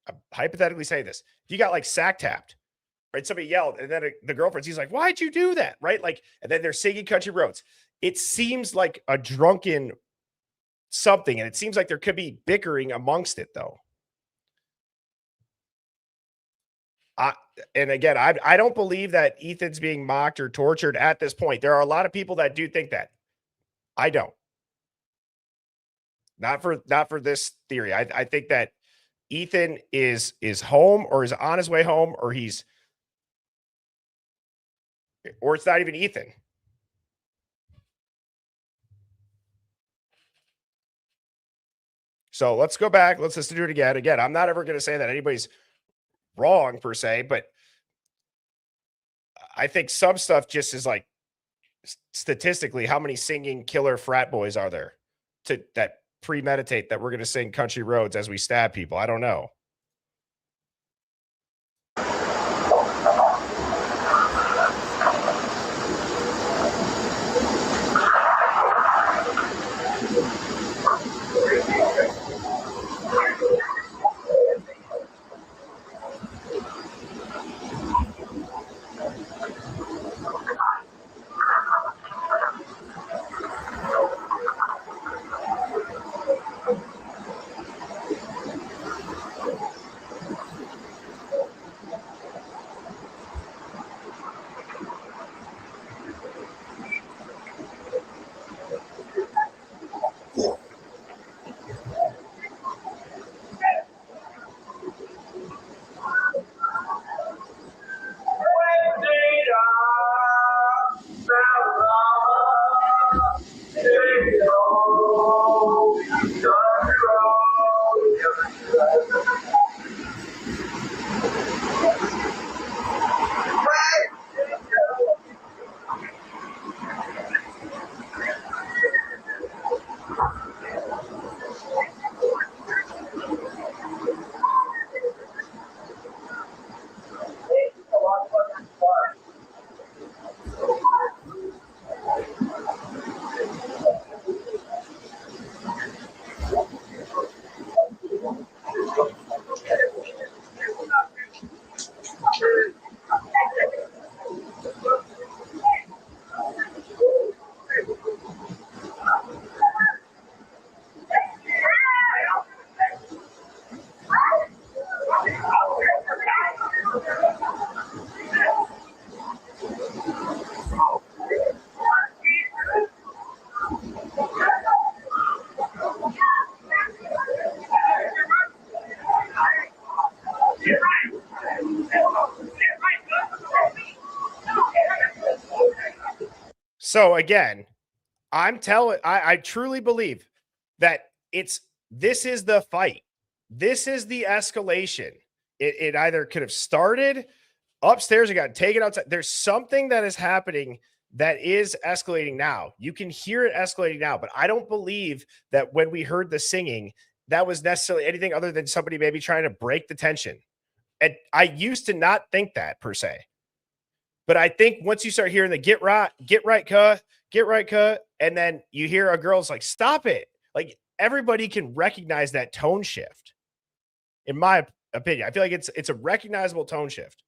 I'm hypothetically say this, if you got like sack tapped, right? Somebody yelled, and then the girlfriend, he's like, why'd you do that? Right? Like, and then they're singing Country Roads. It seems like a drunken something, and it seems like there could be bickering amongst it, though. And again, I don't believe that Ethan's being mocked or tortured at this point. There are a lot of people that do think that. I don't. Not for this theory. I think that Ethan is home, or is on his way home, or it's not even Ethan. So let's go back. Let's just do it again. Again, I'm not ever going to say that anybody's wrong per se, but I think some stuff just is like, statistically, how many singing killer frat boys are there that premeditate that we're going to sing Country Roads as we stab people? I don't know. So again, I truly believe that this is the fight. This is the escalation. It either could have started upstairs and got taken outside. There's something that is happening that is escalating now. You can hear it escalating now, but I don't believe that when we heard the singing, that was necessarily anything other than somebody maybe trying to break the tension. And I used to not think that per se. But I think once you start hearing the get right, cut, and then you hear a girl's like, stop it. Like, everybody can recognize that tone shift. In my opinion, I feel like it's a recognizable tone shift.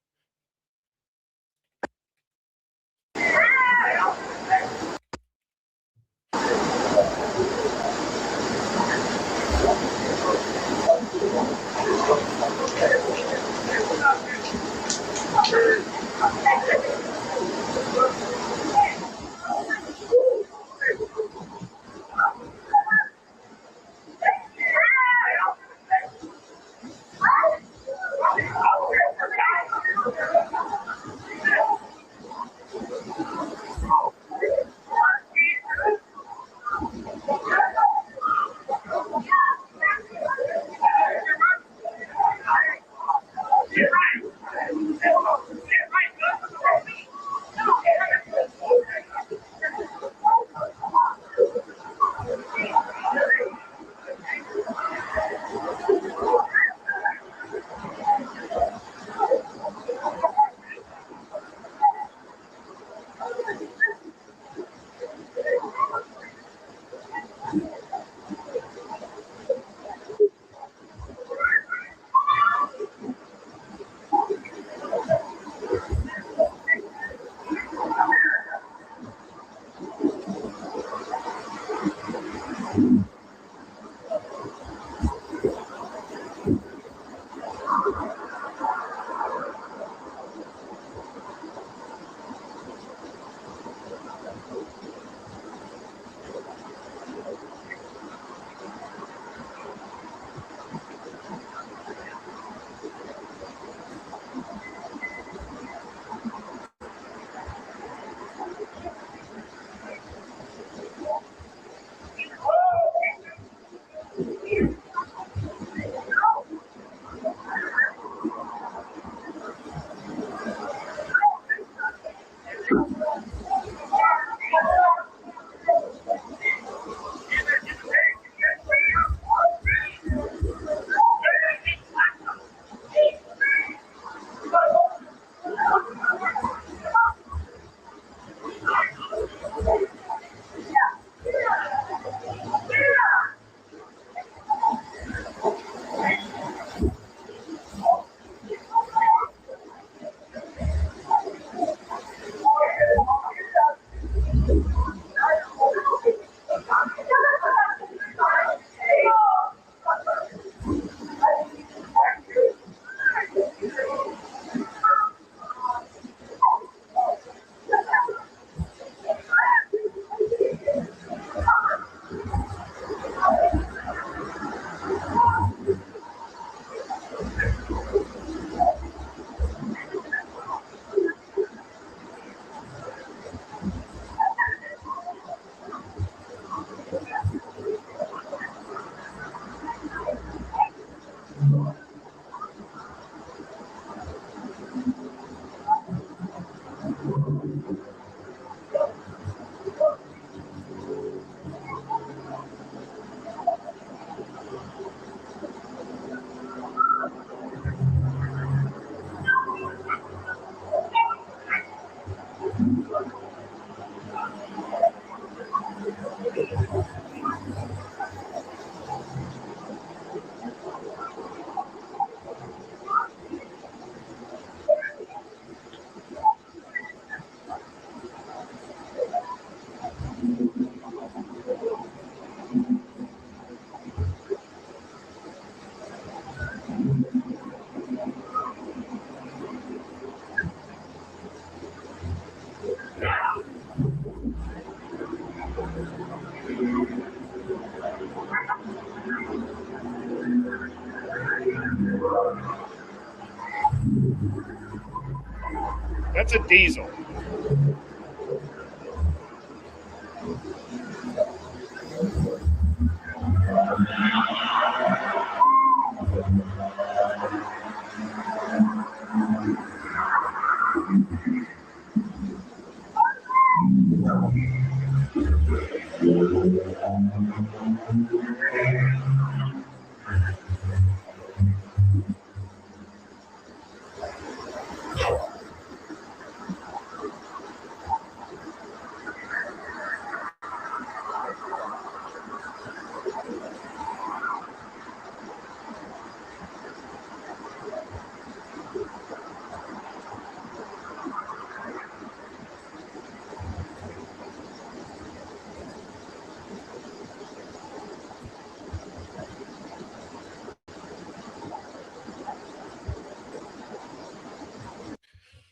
That's a diesel.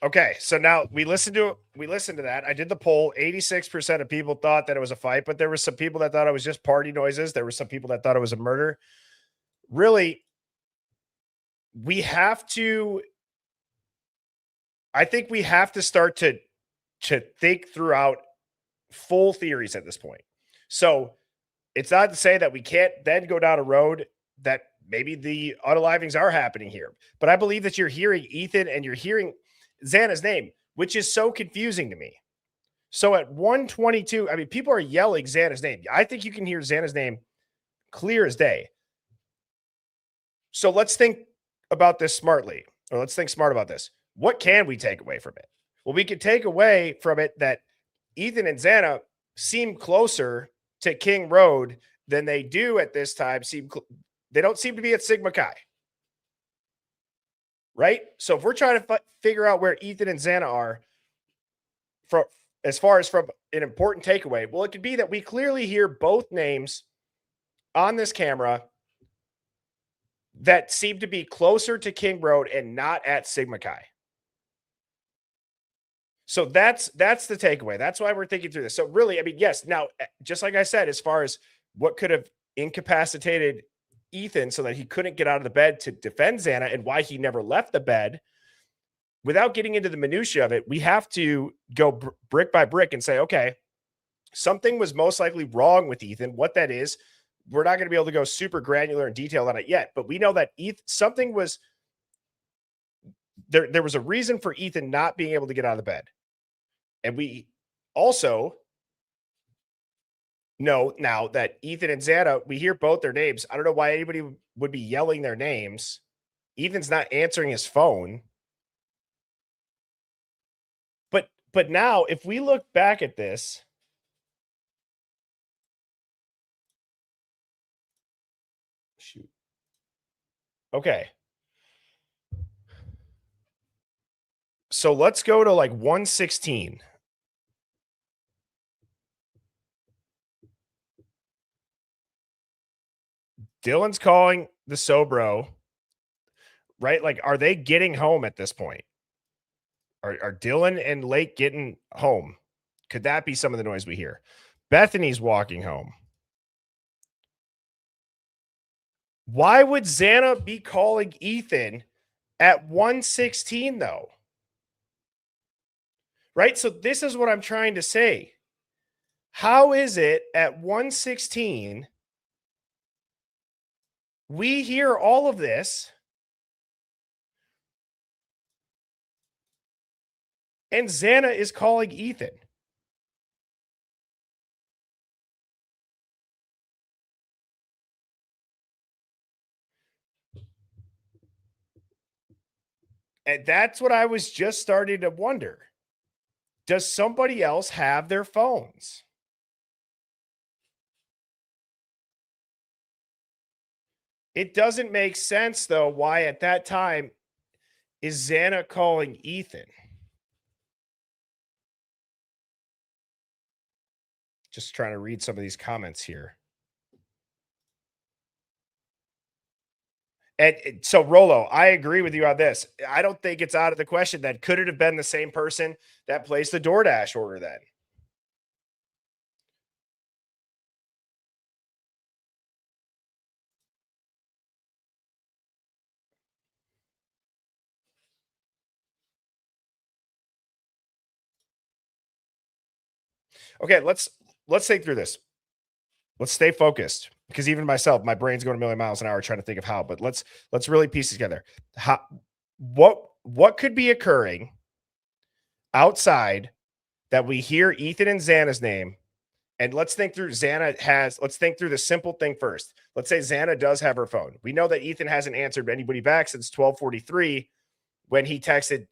Okay, so now we listened to that. I did the poll. 86% of people thought that it was a fight, but there were some people that thought it was just party noises. There were some people that thought it was a murder. Really, we have to I think we have to start to think throughout full theories at this point. So, it's not to say that we can't then go down a road that maybe the unalivings are happening here. But I believe that you're hearing Ethan and you're hearing Xana's name, which is so confusing to me. So at 122, I mean, people are yelling Xana's name. I think you can hear Xana's name clear as day. So let's think about this smartly, or let's think smart about this. What can we take away from it? Well, we could take away from it that Ethan and Xana seem closer to King Road than they do at this time. They don't seem to be at Sigma Chi. Right? So if we're trying to figure out where Ethan and Xana are from as far as from an important takeaway, well, it could be that we clearly hear both names on this camera that seem to be closer to King Road and not at Sigma Chi. So that's the takeaway. That's why we're thinking through this. So really, I mean, yes, now, just like I said, as far as what could have incapacitated Ethan so that he couldn't get out of the bed to defend Xana and why he never left the bed, without getting into the minutia of it, we have to go brick by brick and say, okay, something was most likely wrong with Ethan. What that is, we're not going to be able to go super granular and detailed on it yet, but we know that something was there was a reason for Ethan not being able to get out of the bed. And we also know now that Ethan and Xana, we hear both their names. I don't know why anybody would be yelling their names. Ethan's not answering his phone. But now if we look back at this, shoot. Okay. So let's go to like 116. Dylan's calling the Sobro, right? Like, are they getting home at this point? Are Dylan and Lake getting home? Could that be some of the noise we hear? Bethany's walking home. Why would Xana be calling Ethan at 116 though? Right? So this is what I'm trying to say. How is it at 116 we hear all of this and Xana is calling Ethan? And that's what I was just starting to wonder. Does somebody else have their phones? It doesn't make sense, though, why at that time is Xana calling Ethan? Just trying to read some of these comments here. And so, Rolo, I agree with you on this. I don't think it's out of the question that could it have been the same person that placed the DoorDash order then? Okay, let's think through this. Let's stay focused because even myself, my brain's going a million miles an hour trying to think of how. But let's really piece together. How what could be occurring outside that we hear Ethan and Xana's name? And let's think through let's think through the simple thing first. Let's say Xana does have her phone. We know that Ethan hasn't answered anybody back since 12:43 when he texted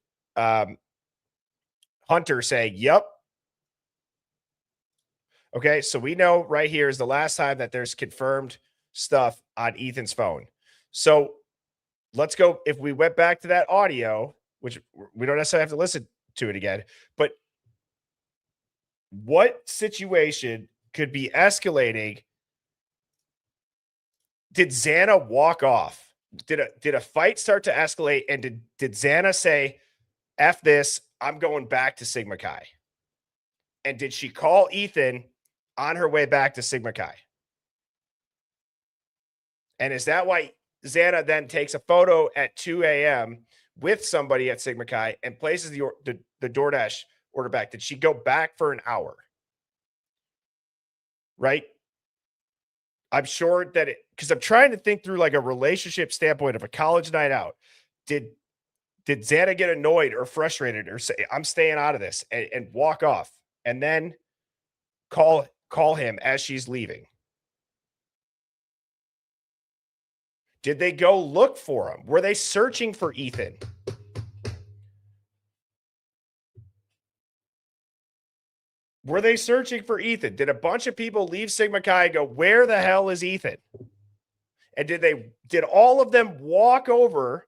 Hunter saying, "Yep." Okay, so we know right here is the last time that there's confirmed stuff on Ethan's phone. So let's go. If we went back to that audio, which we don't necessarily have to listen to it again, but what situation could be escalating? Did Xana walk off? Did a fight start to escalate? And did Xana say, F this, I'm going back to Sigma Chi? And did she call Ethan on her way back to Sigma Chi? And is that why Xana then takes a photo at 2 a.m. with somebody at Sigma Chi and places the DoorDash order back? Did she go back for an hour? Right? I'm sure that because I'm trying to think through like a relationship standpoint of a college night out. Did Xana get annoyed or frustrated or say, I'm staying out of this and walk off and then call him as she's leaving? Did they go look for him? Were they searching for Ethan? Were they searching for Ethan? Did a bunch of people leave Sigma Chi and go, where the hell is Ethan? And did all of them walk over?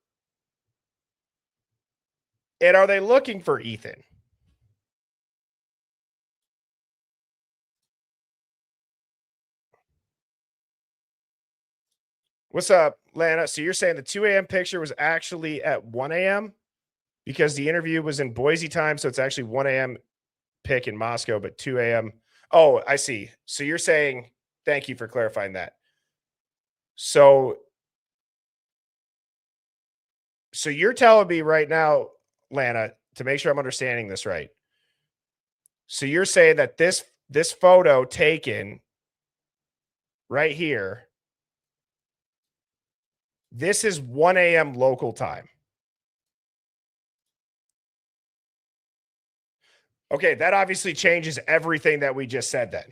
And are they looking for Ethan? What's up, Lana? So you're saying the 2 a.m. picture was actually at 1 a.m. because the interview was in Boise time. So it's actually 1 a.m. pick in Moscow, but 2 a.m. Oh, I see. So you're saying, thank you for clarifying that. So you're telling me right now, Lana, to make sure I'm understanding this right. So you're saying that this photo taken right here, this is 1 a.m. local time. Okay, that obviously changes everything that we just said then.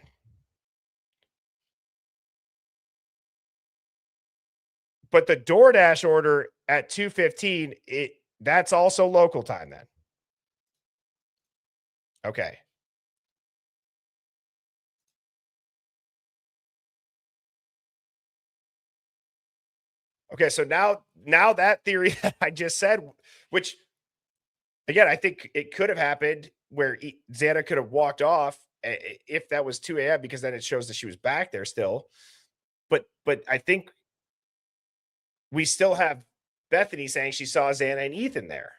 But the DoorDash order at 2:15, that's also local time then. Okay. Okay, so now that theory that I just said, which again, I think it could have happened where Xana could have walked off if that was 2 a.m. because then it shows that she was back there still. But I think we still have Bethany saying she saw Xana and Ethan there.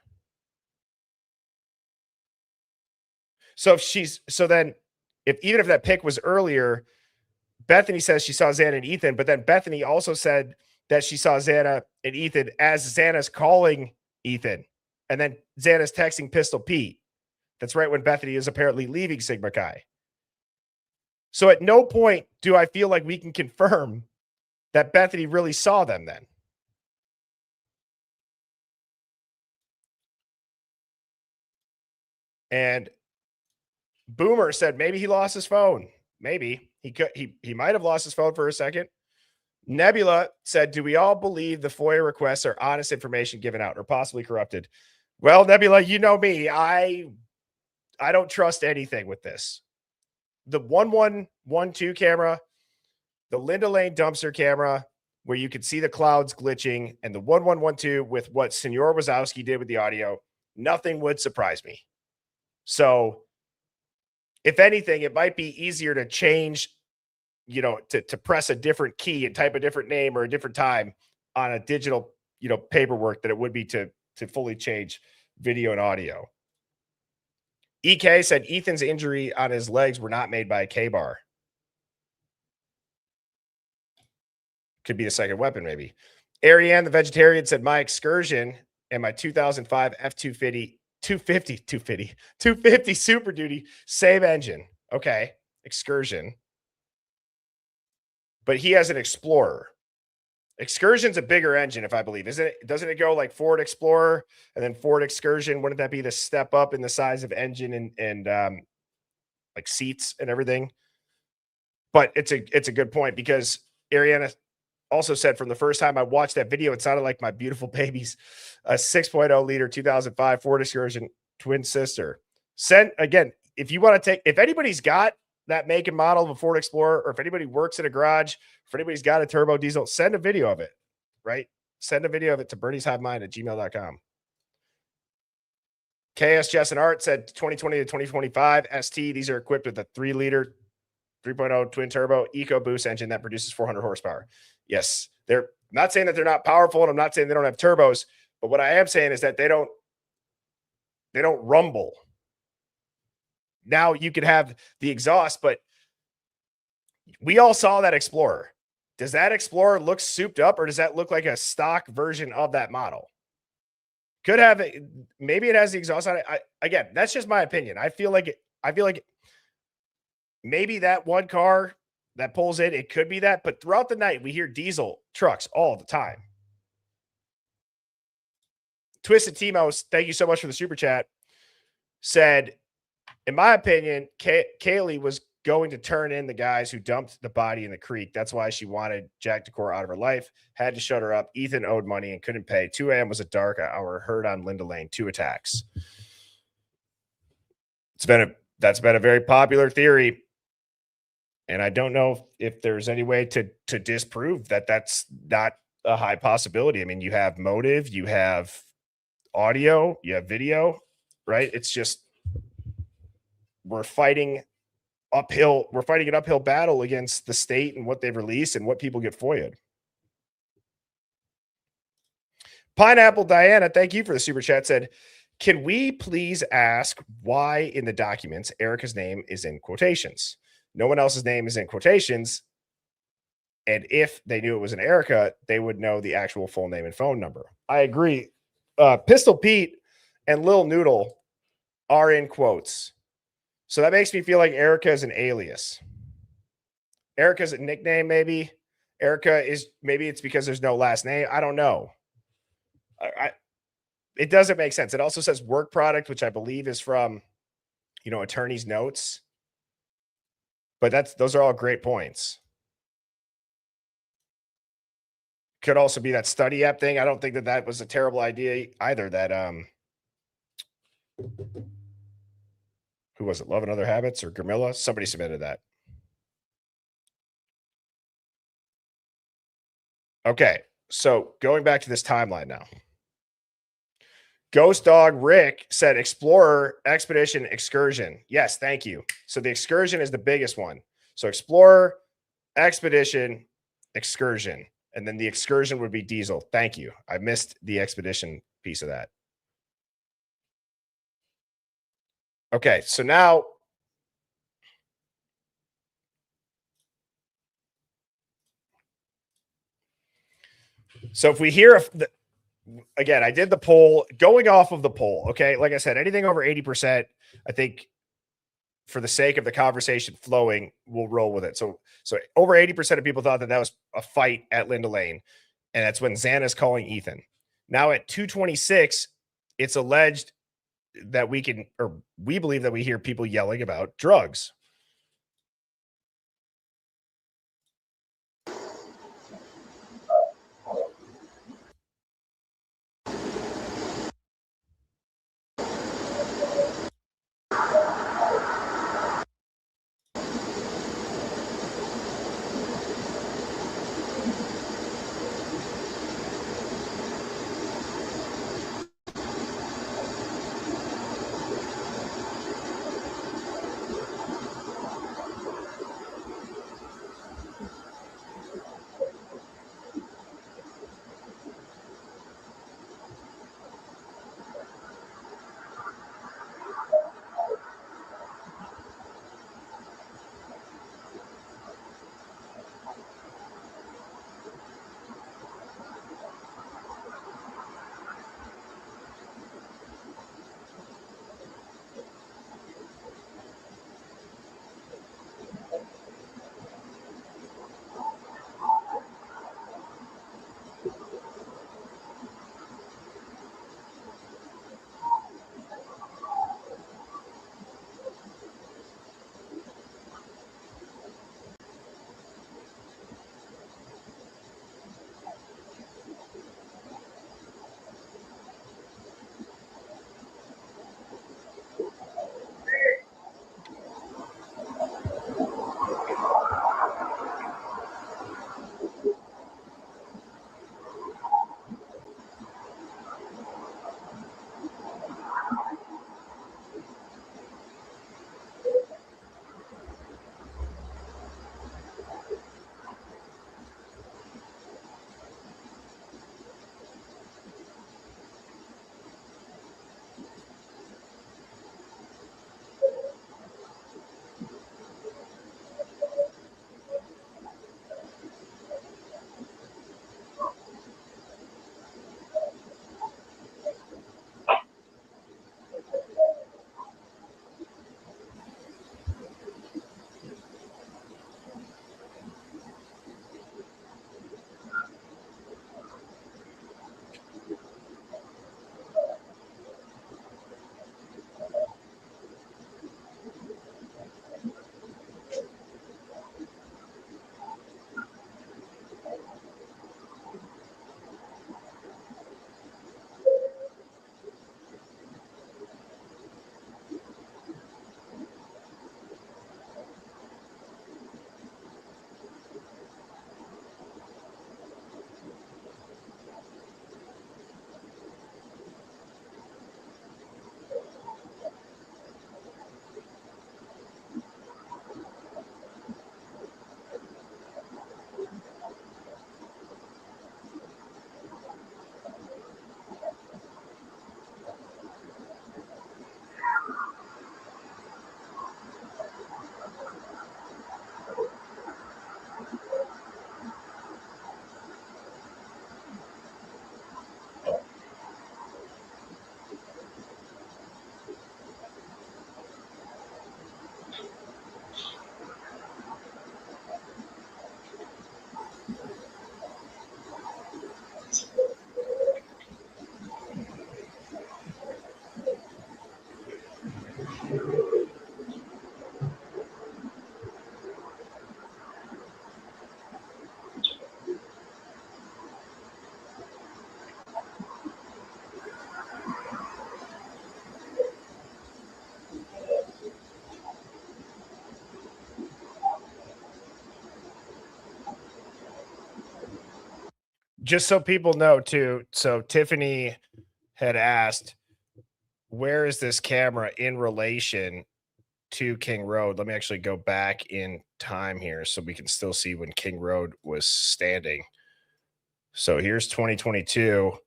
So then if even if that pick was earlier, Bethany says she saw Xana and Ethan, but then Bethany also said that she saw Xana and Ethan as Xana's calling Ethan. And then Xana's texting Pistol Pete. That's right when Bethany is apparently leaving Sigma Chi. So at no point do I feel like we can confirm that Bethany really saw them then. And Boomer said maybe he lost his phone. Maybe he might have lost his phone for a second. Nebula said, do we all believe the FOIA requests are honest information given out or possibly corrupted? Well, Nebula, you know me. I don't trust anything with this. The 1112 camera, the Linda Lane dumpster camera, where you could see the clouds glitching, and the 1112 with what Senor Wazowski did with the audio, nothing would surprise me. So, if anything, it might be easier to change, to press a different key and type a different name or a different time on a digital, paperwork than it would be to fully change video and audio. EK said Ethan's injury on his legs were not made by a K-bar. Could be a second weapon, maybe. Ariane, the vegetarian, said my excursion and my 2005 F250 Super Duty, same engine. Okay, excursion. But he has an Explorer. Excursion's a bigger engine, if I believe. Doesn't it go like Ford Explorer and then Ford Excursion? Wouldn't that be the step up in the size of engine and like seats and everything? But it's a good point because Ariana also said from the first time I watched that video, it sounded like my beautiful baby's a 6.0 liter 2005 Ford Excursion twin sister. Send again, if anybody's got that make and model of a Ford Explorer, or if anybody works in a garage, if anybody's got a turbo diesel, send a video of it, right? Send a video of it to bernieshivemind@gmail.com. KS Jess and Art said 2020 to 2025 ST. These are equipped with a 3-liter 3.0 twin turbo EcoBoost engine that produces 400 horsepower. Yes, I'm not saying that they're not powerful, and I'm not saying they don't have turbos, but what I am saying is that they don't rumble. Now you could have the exhaust, but we all saw that Explorer. Does that Explorer look souped up, or does that look like a stock version of that model? Could have it. Maybe it has the exhaust on it. Again, that's just my opinion. I feel like maybe that one car that pulls in, it could be that, but throughout the night, we hear diesel trucks all the time. Twisted Timos, thank you so much for the super chat, said, in my opinion, Kaylee was going to turn in the guys who dumped the body in the creek. That's why she wanted Jack Decor out of her life, had to shut her up. Ethan owed money and couldn't pay. 2 a.m. was a dark hour. Heard on Linda Lane, 2 attacks. That's been a very popular theory. And I don't know if there's any way to disprove that that's not a high possibility. I mean, you have motive, you have audio, you have video, right? It's just we're fighting an uphill battle against the state and what they've released and what people get FOIA'd. Pineapple Diana, thank you for the super chat, said, can we please ask why in the documents Erica's name is in quotations? No one else's name is in quotations. And if they knew it was an Erica, they would know the actual full name and phone number. I agree. Pistol Pete and Lil Noodle are in quotes. So that makes me feel like Erica is an alias. Erica's a nickname, maybe. Erica is, maybe it's because there's no last name. I don't know. It doesn't make sense. It also says work product, which I believe is from attorney's notes. But those are all great points. Could also be that study app thing. I don't think that was a terrible idea either. That who was it? Love and Other Habits or Gramilla? Somebody submitted that. Okay, so going back to this timeline now. Ghost Dog Rick said Explorer, Expedition, Excursion. Yes, thank you. So the Excursion is the biggest one. So Explorer, Expedition, Excursion. And then the Excursion would be Diesel. Thank you. I missed the Expedition piece of that. Okay, so now if we hear again, I did the poll going off of the poll. Okay. Like I said, anything over 80%, I think for the sake of the conversation flowing, we'll roll with it. So over 80% of people thought that was a fight at Linda Lane. And that's when Xana's calling Ethan. Now at 226, it's alleged that we believe that we hear people yelling about drugs. just so people know too. So Tiffany had asked, where is this camera in relation to King Road? Let me actually go back in time here so we can still see when King Road was standing. So here's 2022.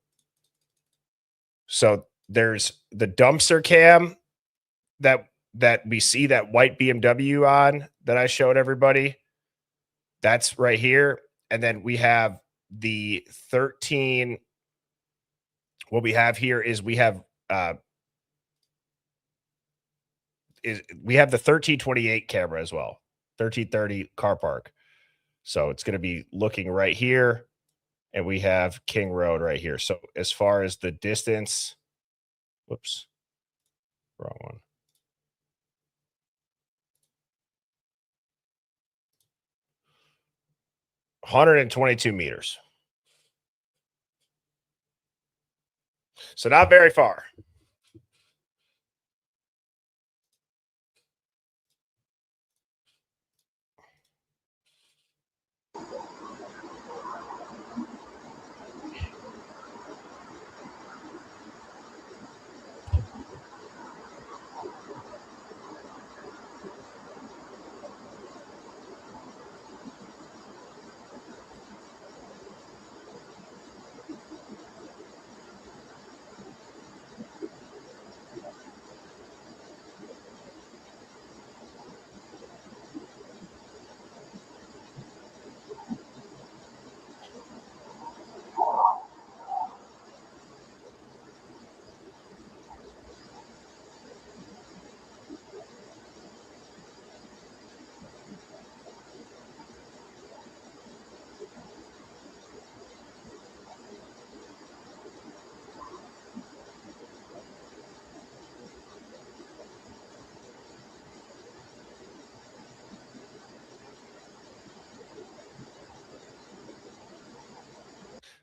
So there's the dumpster cam that we see that white BMW on that I showed everybody. That's right here. And then we have the 13. What we have here is we have the 1328 camera as well. 1330 car park. So it's going to be looking right here. And we have King Road right here. So as far as the distance, whoops, wrong one. $122 meters. So not very far.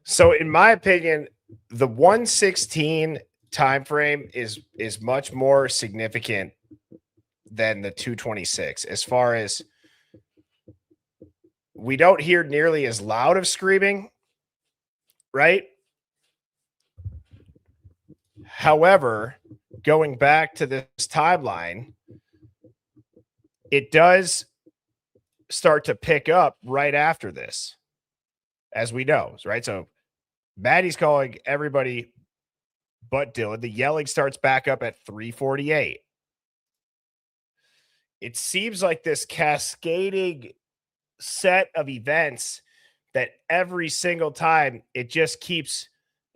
So in my opinion, the 116 time frame is much more significant than the 226 as far as we don't hear nearly as loud of screaming, right? However, going back to this timeline, it does start to pick up right after this, as we know, right? So Maddie's calling everybody but Dylan. The yelling starts back up at 3:48. It seems like this cascading set of events that every single time it just keeps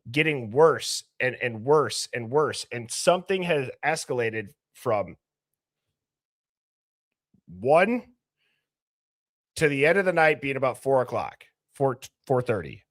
getting worse and worse and worse. And something has escalated from 1 to the end of the night being about 4:00, 4:30.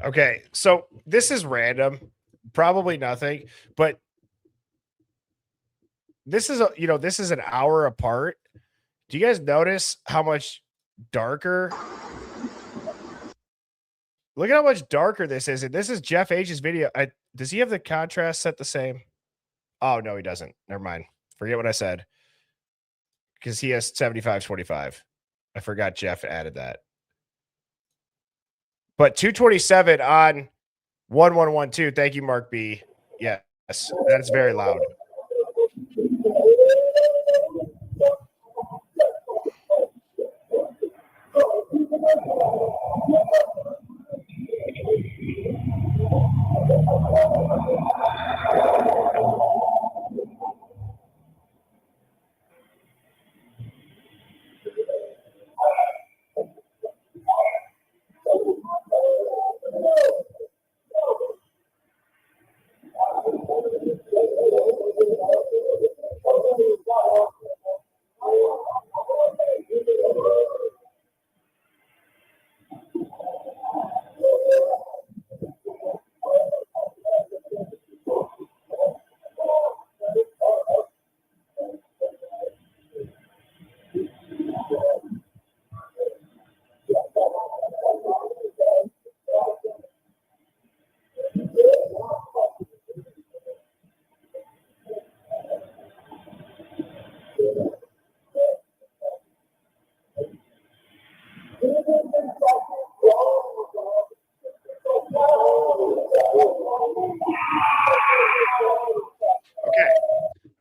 Okay, so this is random, probably nothing, but this is this is an hour apart. Do you guys notice how much darker? Look at how much darker this is. And this is Jeff H's video. Does he have the contrast set the same? Oh, no, he doesn't. Never mind. Forget what I said. Because he has 75-25. I forgot Jeff added that. But 227 on 1112. Thank you, Mark B. Yes, that's very loud.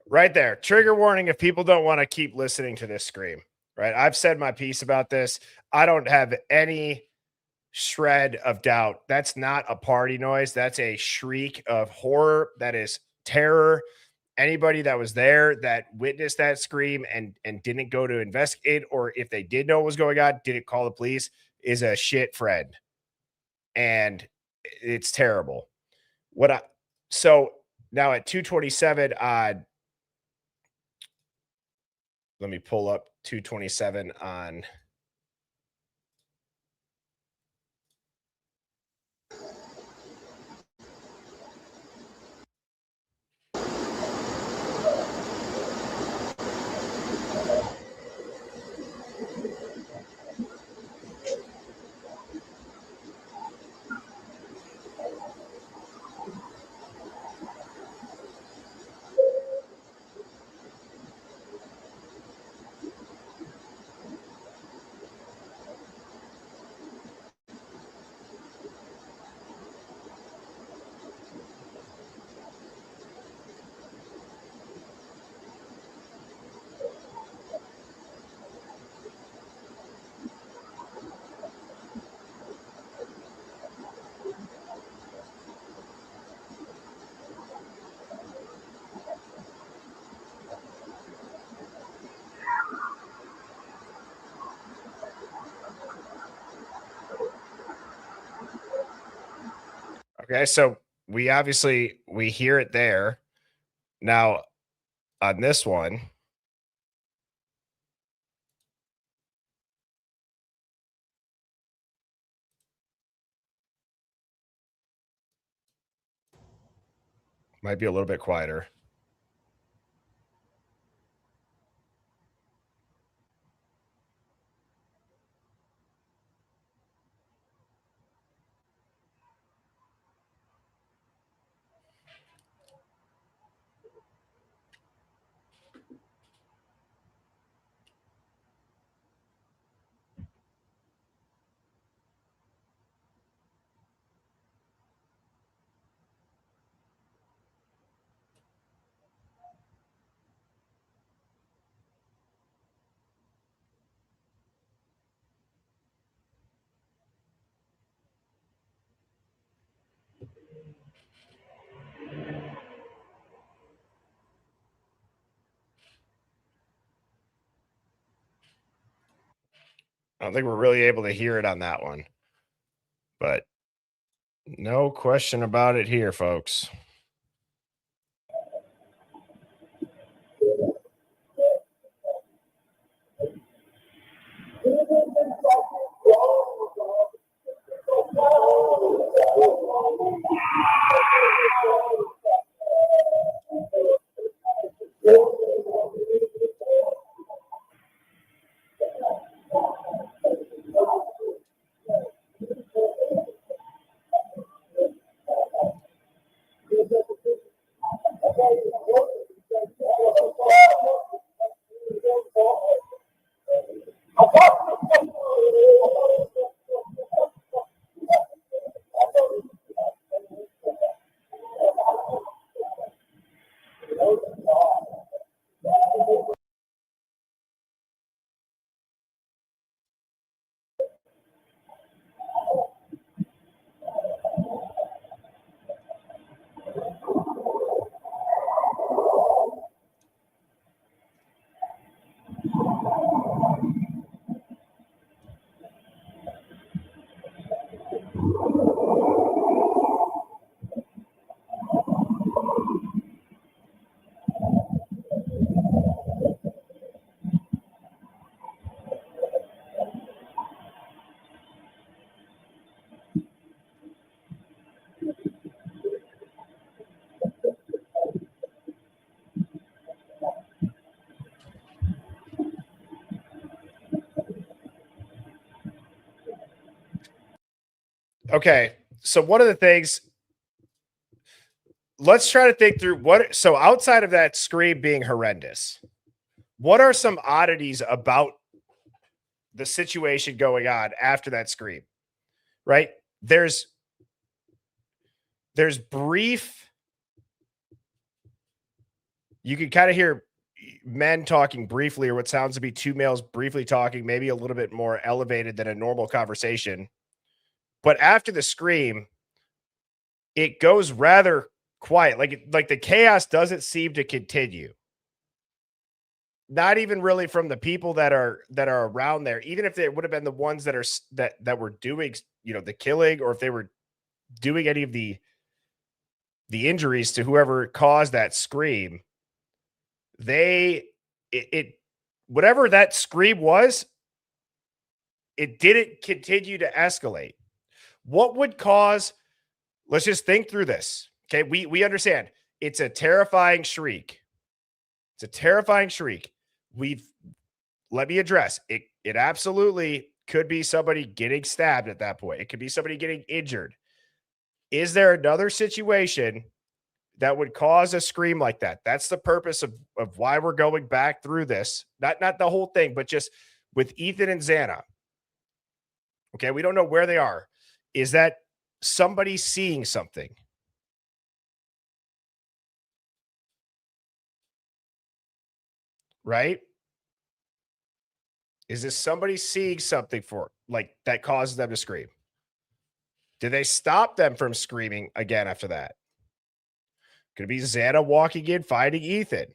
Right there. Trigger warning if people don't want to keep listening to this scream. Right. I've said my piece about this. I don't have any shred of doubt. That's not a party noise. That's a shriek of horror. That is terror. Anybody that was there that witnessed that scream and didn't go to investigate, or if they did know what was going on, didn't call the police, is a shit friend. And it's terrible. So now at 227 on, let me pull up 227 on. Okay, so we hear it there. Now on this one, might be a little bit quieter. I don't think we're really able to hear it on that one, but no question about it here, folks. Okay, so one of the things, let's try to think through what. So outside of that scream being horrendous, what are some oddities about the situation going on after that scream? Right? There's brief. You can kind of hear men talking briefly, or what sounds to be two males briefly talking, maybe a little bit more elevated than a normal conversation. But after the scream, it goes rather quiet. Like the chaos doesn't seem to continue. Not even really from the people that are around there. Even if they would have been the ones that are that were doing, the killing, or if they were doing any of the injuries to whoever caused that scream, it whatever that scream was, it didn't continue to escalate. What would cause, let's just think through this. Okay, we understand it's a terrifying shriek. It's a terrifying shriek. Let me address it. It absolutely could be somebody getting stabbed at that point. It could be somebody getting injured. Is there another situation that would cause a scream like that? That's the purpose of why we're going back through this. Not the whole thing, but just with Ethan and Xana. Okay, we don't know where they are. Is that somebody seeing something? Right? Is this somebody seeing something that causes them to scream? Did they stop them from screaming again after that? Could it be Xana walking in, fighting Ethan?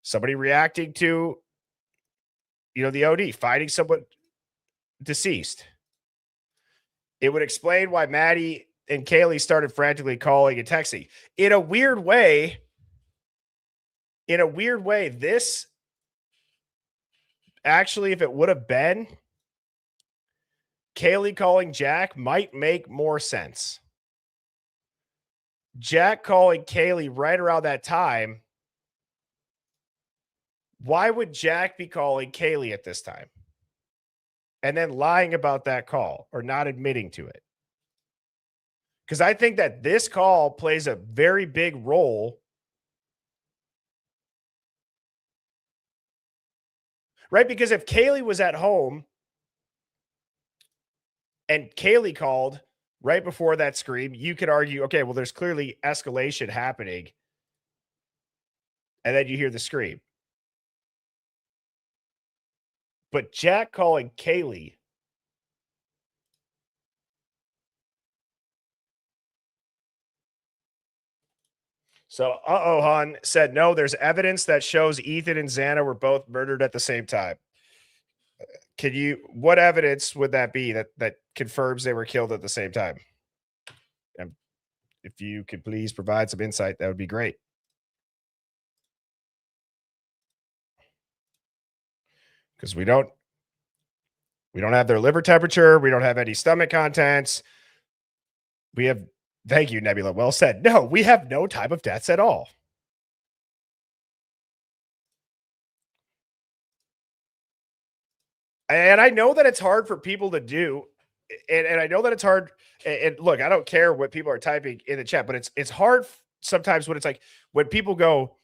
Somebody reacting to, the OD, fighting someone deceased. It would explain why Maddie and Kaylee started frantically calling and texting. In a weird way, this actually, if it would have been Kaylee calling Jack, might make more sense. Jack calling Kaylee right around that time. Why would Jack be calling Kaylee at this time? And then lying about that call or not admitting to it? Because I think that this call plays a very big role. Right? Because if Kaylee was at home and Kaylee called right before that scream, you could argue, okay, well, there's clearly escalation happening. And then you hear the scream. But Jack calling Kaylee. So, Han said, no, there's evidence that shows Ethan and Xana were both murdered at the same time. What evidence would that be that confirms they were killed at the same time? If you could please provide some insight, that would be great. Because we don't have their liver temperature. We don't have any stomach contents. Thank you, Nebula. Well said. No, we have no time of deaths at all. And I know that it's hard for people to do. And I know that it's hard. And look, I don't care what people are typing in the chat, but it's hard sometimes when it's like when people go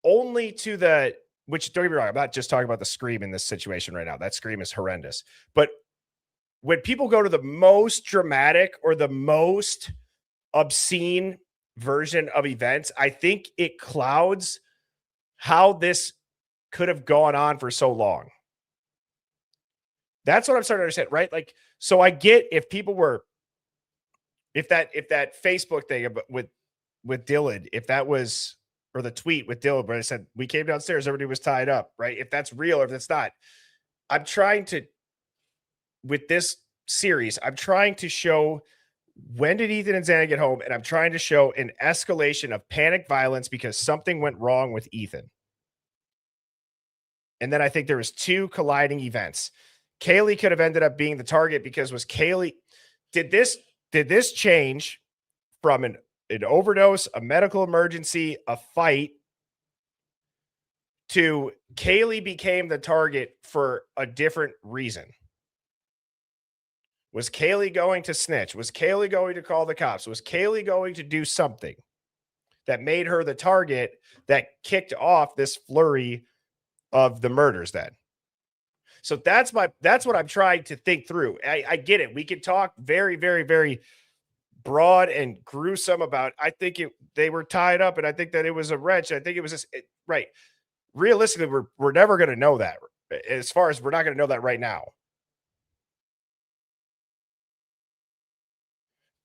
only to the which don't get me wrong, I'm not just talking about the scream in this situation right now. That scream is horrendous. But when people go to the most dramatic or the most obscene version of events, I think it clouds how this could have gone on for so long. That's what I'm starting to understand, right? Like, so I get if people were, if that Facebook thing with Dylan, if that was, or the tweet with Dylan, where I said we came downstairs, everybody was tied up, right? If that's real or if that's not, I'm trying to, with this series, I'm trying to show when did Ethan and Xana get home, and I'm trying to show an escalation of panic violence because something went wrong with Ethan. And then I think there was two colliding events. Kaylee could have ended up being the target because was Kaylee, did this change from an overdose, a medical emergency, a fight, to Kaylee became the target for a different reason? Was Kaylee going to snitch? Was Kaylee going to call the cops? Was Kaylee going to do something that made her the target that kicked off this flurry of the murders then? So that's what I'm trying to think through. I get it. We could talk very, very, very broad and gruesome about, I think they were tied up, and I think that it was a wrench. I think it was just right. Realistically, we're never going to know that. As far as we're not going to know that right now.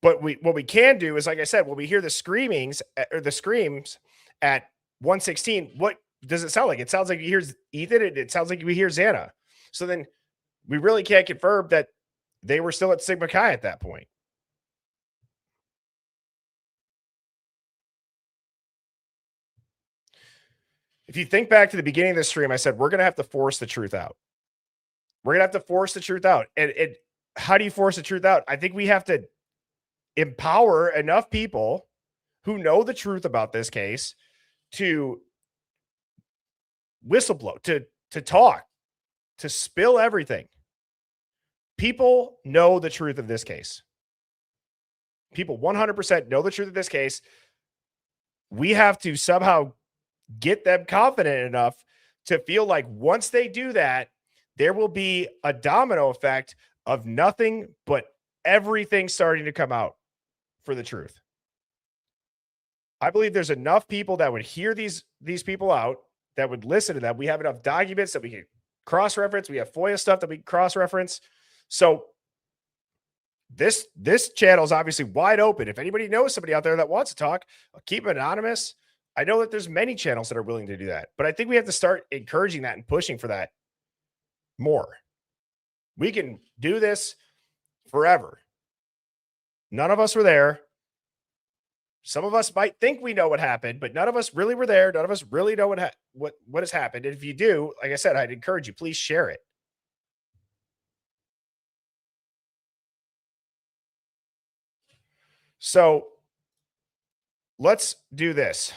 But what we can do is, like I said, when we hear the screams at 1:16, what does it sound like? It sounds like you hear Ethan, and it sounds like we hear Xana. So then we really can't confirm that they were still at Sigma Chi at that point. If you think back to the beginning of the stream, I said we're going to have to force the truth out. We're going to have to force the truth out. And how do you force the truth out? I think we have to empower enough people who know the truth about this case to whistleblow, to talk, to spill everything. People know the truth of this case. People 100% know the truth of this case. We have to somehow get them confident enough to feel like once they do that, there will be a domino effect of nothing but everything starting to come out for the truth. I believe there's enough people that would hear these people out, that would listen to them. We have enough documents that we can cross-reference. We have FOIA stuff that we can cross-reference. So this channel is obviously wide open. If anybody knows somebody out there that wants to talk, I'll keep it anonymous. I know that there's many channels that are willing to do that, but I think we have to start encouraging that and pushing for that more. We can do this forever. None of us were there. Some of us might think we know what happened, but none of us really were there. None of us really know what has happened. And if you do, like I said, I'd encourage you, please share it. So let's do this.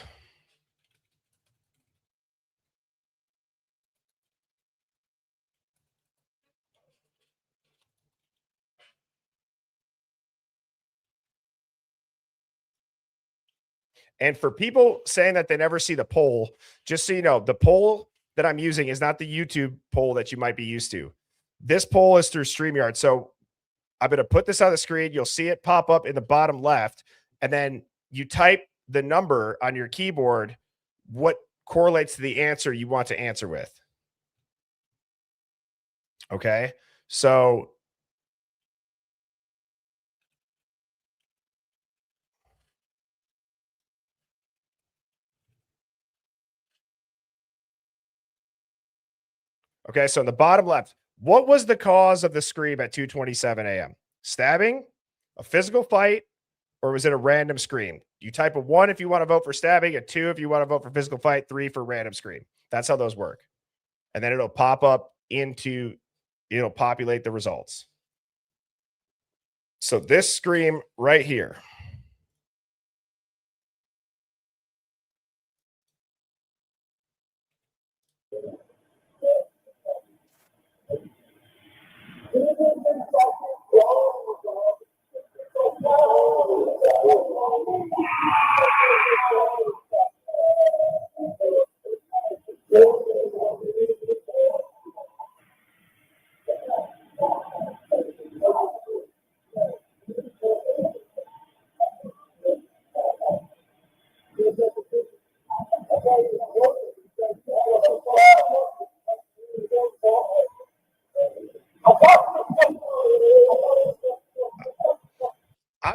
And for people saying that they never see the poll, just so you know, the poll that I'm using is not the YouTube poll that you might be used to. This poll is through StreamYard. So I'm going to put this on the screen. You'll see it pop up in the bottom left. And then you type the number on your keyboard, what correlates to the answer you want to answer with. Okay. So okay, so in the bottom left, what was the cause of the scream at 2:27 a.m.? Stabbing, a physical fight, or was it a random scream? You type a 1 if you want to vote for stabbing, a 2 if you want to vote for physical fight, 3 for random scream. That's how those work. And then it'll pop up it'll populate the results. So this scream right here.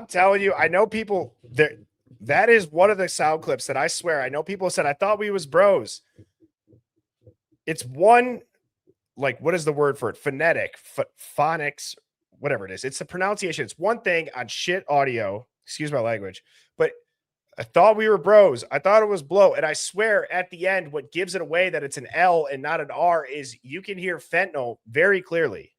telling you, I know people there. That is one of the sound clips that I swear I know people said I thought we was bros. It's one, like, what is the word for it? Phonetic, phonics, whatever it is. It's the pronunciation. It's one thing on shit audio. Excuse my language, but I thought we were bros. I thought it was blow. And I swear at the end, what gives it away that it's an L and not an R is you can hear fentanyl very clearly.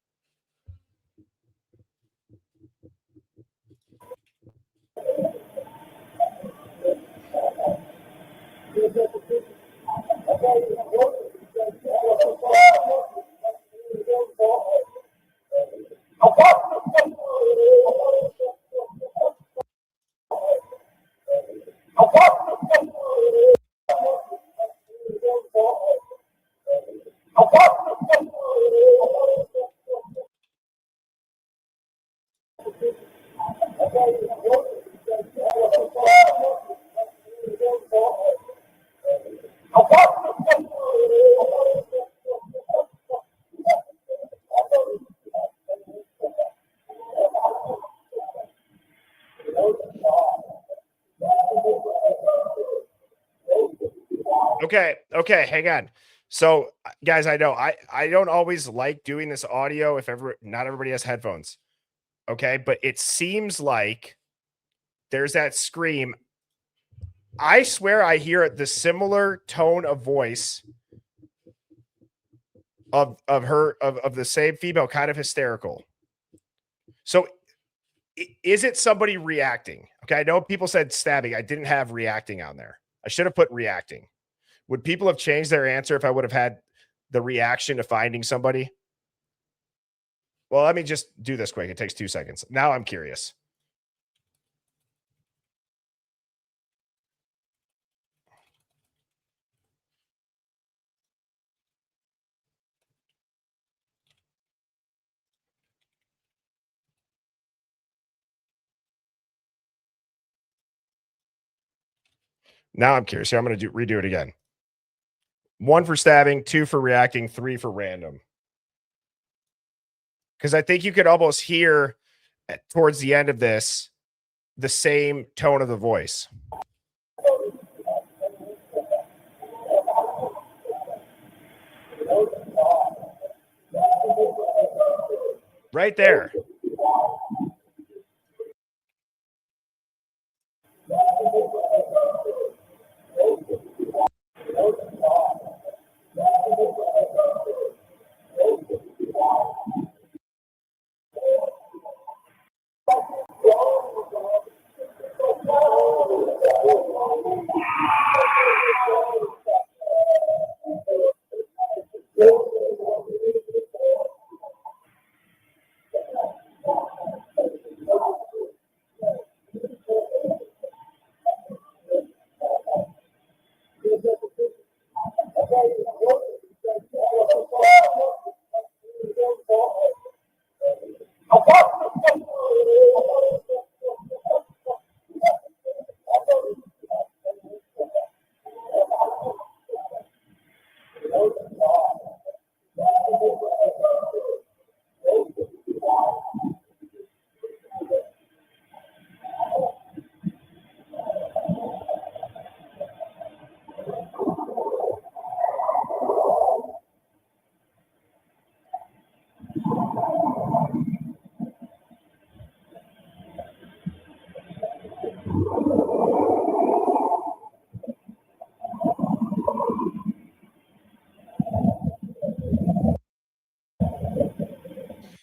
Okay, hang on. So, guys, I know I don't always like doing this audio if not everybody has headphones. Okay, but it seems like there's that scream. I swear I hear the similar tone of voice of the same female, kind of hysterical. So is it somebody reacting? Okay, I know people said stabbing. I didn't have reacting on there. I should have put reacting. Would people have changed their answer if I would have had the reaction to finding somebody? Well, let me just do this quick. It takes 2 seconds. Now I'm curious. Now I'm curious. Here, I'm going to redo it again. 1 for stabbing, 2 for reacting, 3 for random. Because I think you could almost hear towards the end of this the same tone of the voice. Right there.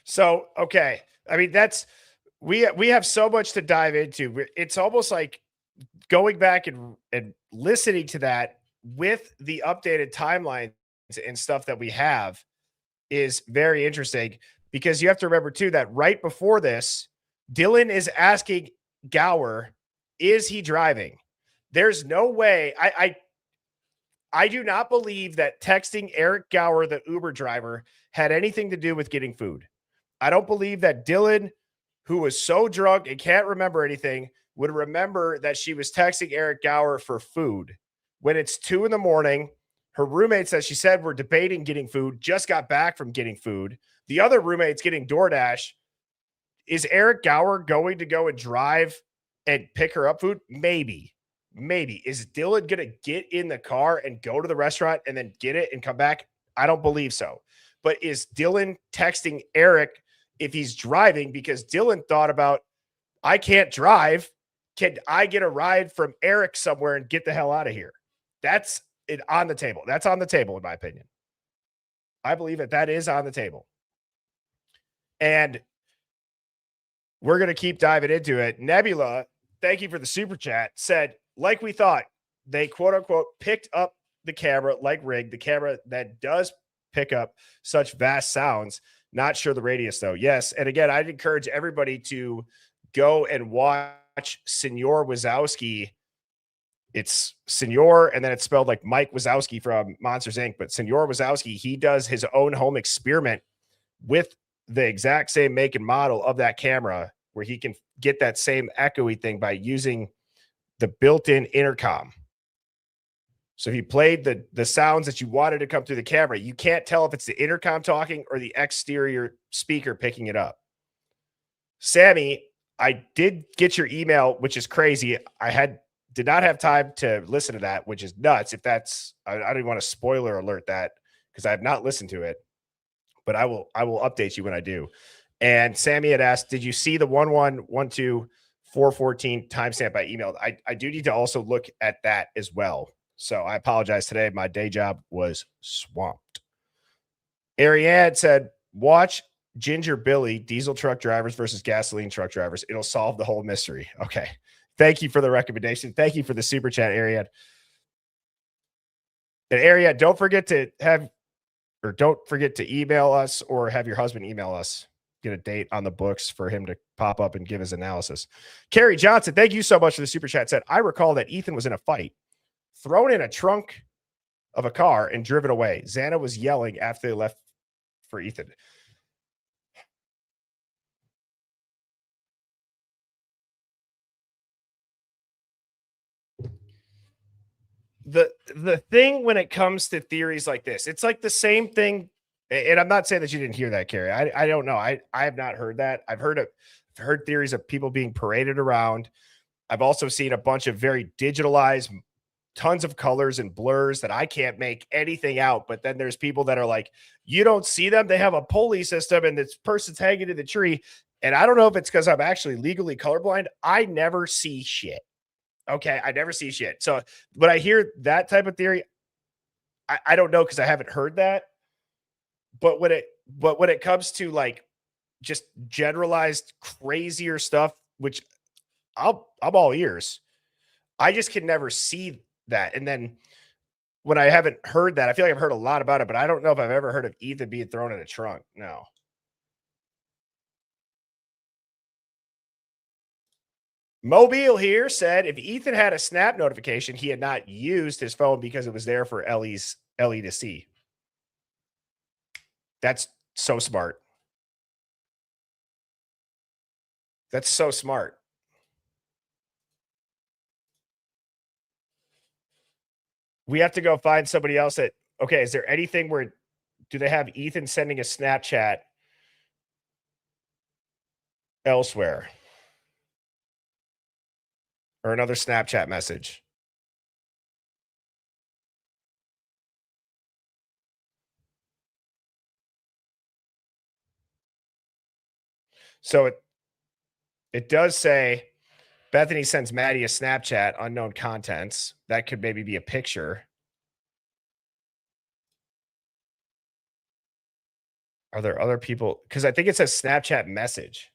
So, okay. I mean, we have so much to dive into. It's almost like going back and listening to that with the updated timelines and stuff that we have is very interesting because you have to remember too that right before this, Dylan is asking Gower, is he driving? There's no way. I do not believe that texting Eric Gower, the Uber driver, had anything to do with getting food. I don't believe that Dylan, who was so drunk and can't remember anything, would remember that she was texting Eric Gower for food when it's 2 a.m. Her roommate says she said we're debating getting food, just got back from getting food. The other roommate's getting DoorDash. is Eric Gower going to go and drive and pick her up food? Maybe. Is Dylan going to get in the car and go to the restaurant and then get it and come back? I don't believe so. But is Dylan texting Eric if he's driving? Because Dylan thought about, I can't drive. Can I get a ride from Eric somewhere and get the hell out of here? That's it on the table. That's on the table, in my opinion. I believe that is on the table. And we're going to keep diving into it. Nebula, thank you for the super chat, said, like we thought, they quote unquote picked up the camera like Rig, the camera that does pick up such vast sounds. Not sure the radius though. Yes. And again, I'd encourage everybody to go and watch Senor Wazowski. It's Senor, and then it's spelled like Mike Wazowski from Monsters Inc. But Senor Wazowski, he does his own home experiment with the exact same make and model of that camera, where he can get that same echoey thing by using the built-in intercom. So if you played the sounds that you wanted to come through the camera, you can't tell if it's the intercom talking or the exterior speaker picking it up. Sammy, I did get your email, which is crazy. I did not have time to listen to that, which is nuts. If that's, I don't even want to spoiler alert that because I have not listened to it, but I will update you when I do. And Sammy had asked, did you see the 1112-414 timestamp I emailed? I do need to also look at that as well. So I apologize today. My day job was swamped. Ariane said, watch Ginger Billy, diesel truck drivers versus gasoline truck drivers. It'll solve the whole mystery. Okay. Thank you for the recommendation. Thank you for the super chat, Ariane. And Ariane, don't forget to email us or have your husband email us. Get a date on the books for him to pop up and give his analysis. Carrie Johnson, thank you so much for the super chat. Said, I recall that Ethan was in a fight, thrown in a trunk of a car and driven away. Xana was yelling after they left for Ethan. The thing when it comes to theories like this, it's like the same thing. And I'm not saying that you didn't hear that, Carrie. I don't know. I have not heard that. I've heard theories of people being paraded around. I've also seen a bunch of very digitalized, tons of colors and blurs that I can't make anything out. But then there's people that are like, you don't see them. They have a pulley system and this person's hanging to the tree. And I don't know if it's because I'm actually legally colorblind. I never see shit. Okay, I never see shit. So when I hear that type of theory, I don't know because I haven't heard that. But when it comes to like just generalized crazier stuff, which I'm all ears, I just can never see that. And then when I haven't heard that, I feel like I've heard a lot about it, but I don't know if I've ever heard of Ethan being thrown in a trunk. No. Mobile here said if Ethan had a snap notification, he had not used his phone because it was there for Ellie to see. That's so smart. That's so smart. We have to go find somebody else that, okay, is there anything where, do they have Ethan sending a Snapchat elsewhere? Or another Snapchat message? So it does say Bethany sends Maddie a Snapchat, unknown contents. That could maybe be a picture. Are there other people? Because I think it says Snapchat message.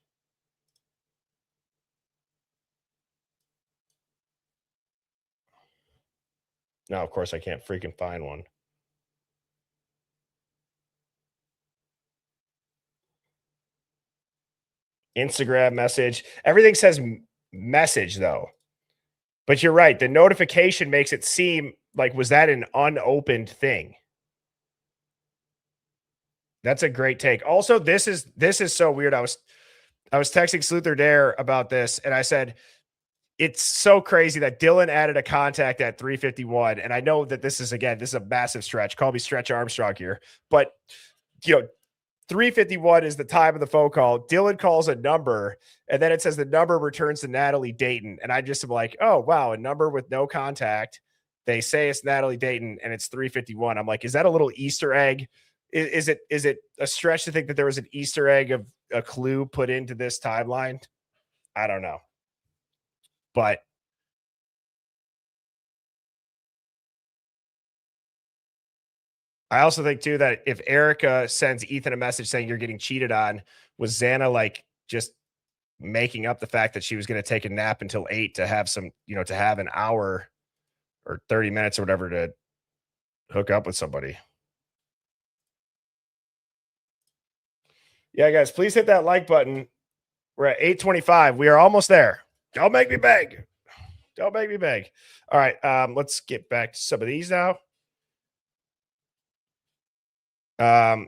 No, of course I can't freaking find one. Instagram message. Everything says message though. But you're right. The notification makes it seem like, was that an unopened thing? That's a great take. Also, this is so weird. I was texting Sluther Dare about this, and I said, it's so crazy that Dylan added a contact at 351. And I know that this is a massive stretch. Call me Stretch Armstrong here. But, 3:51 is the time of the phone call. Dylan calls a number, and then it says the number returns to Natalie Dayton. And I just am like, oh, wow, a number with no contact. They say it's Natalie Dayton, and it's 3:51. I'm like, is that a little Easter egg? Is it a stretch to think that there was an Easter egg of a clue put into this timeline? I don't know. But I also think too that if Erica sends Ethan a message saying you're getting cheated on, was Xana like just making up the fact that she was going to take a nap until 8 to have some, to have an hour or 30 minutes or whatever to hook up with somebody? Yeah, guys, please hit that like button. We're at 8:25. We are almost there. Don't make me beg. Don't make me beg. All right, let's get back to some of these now. Yeah,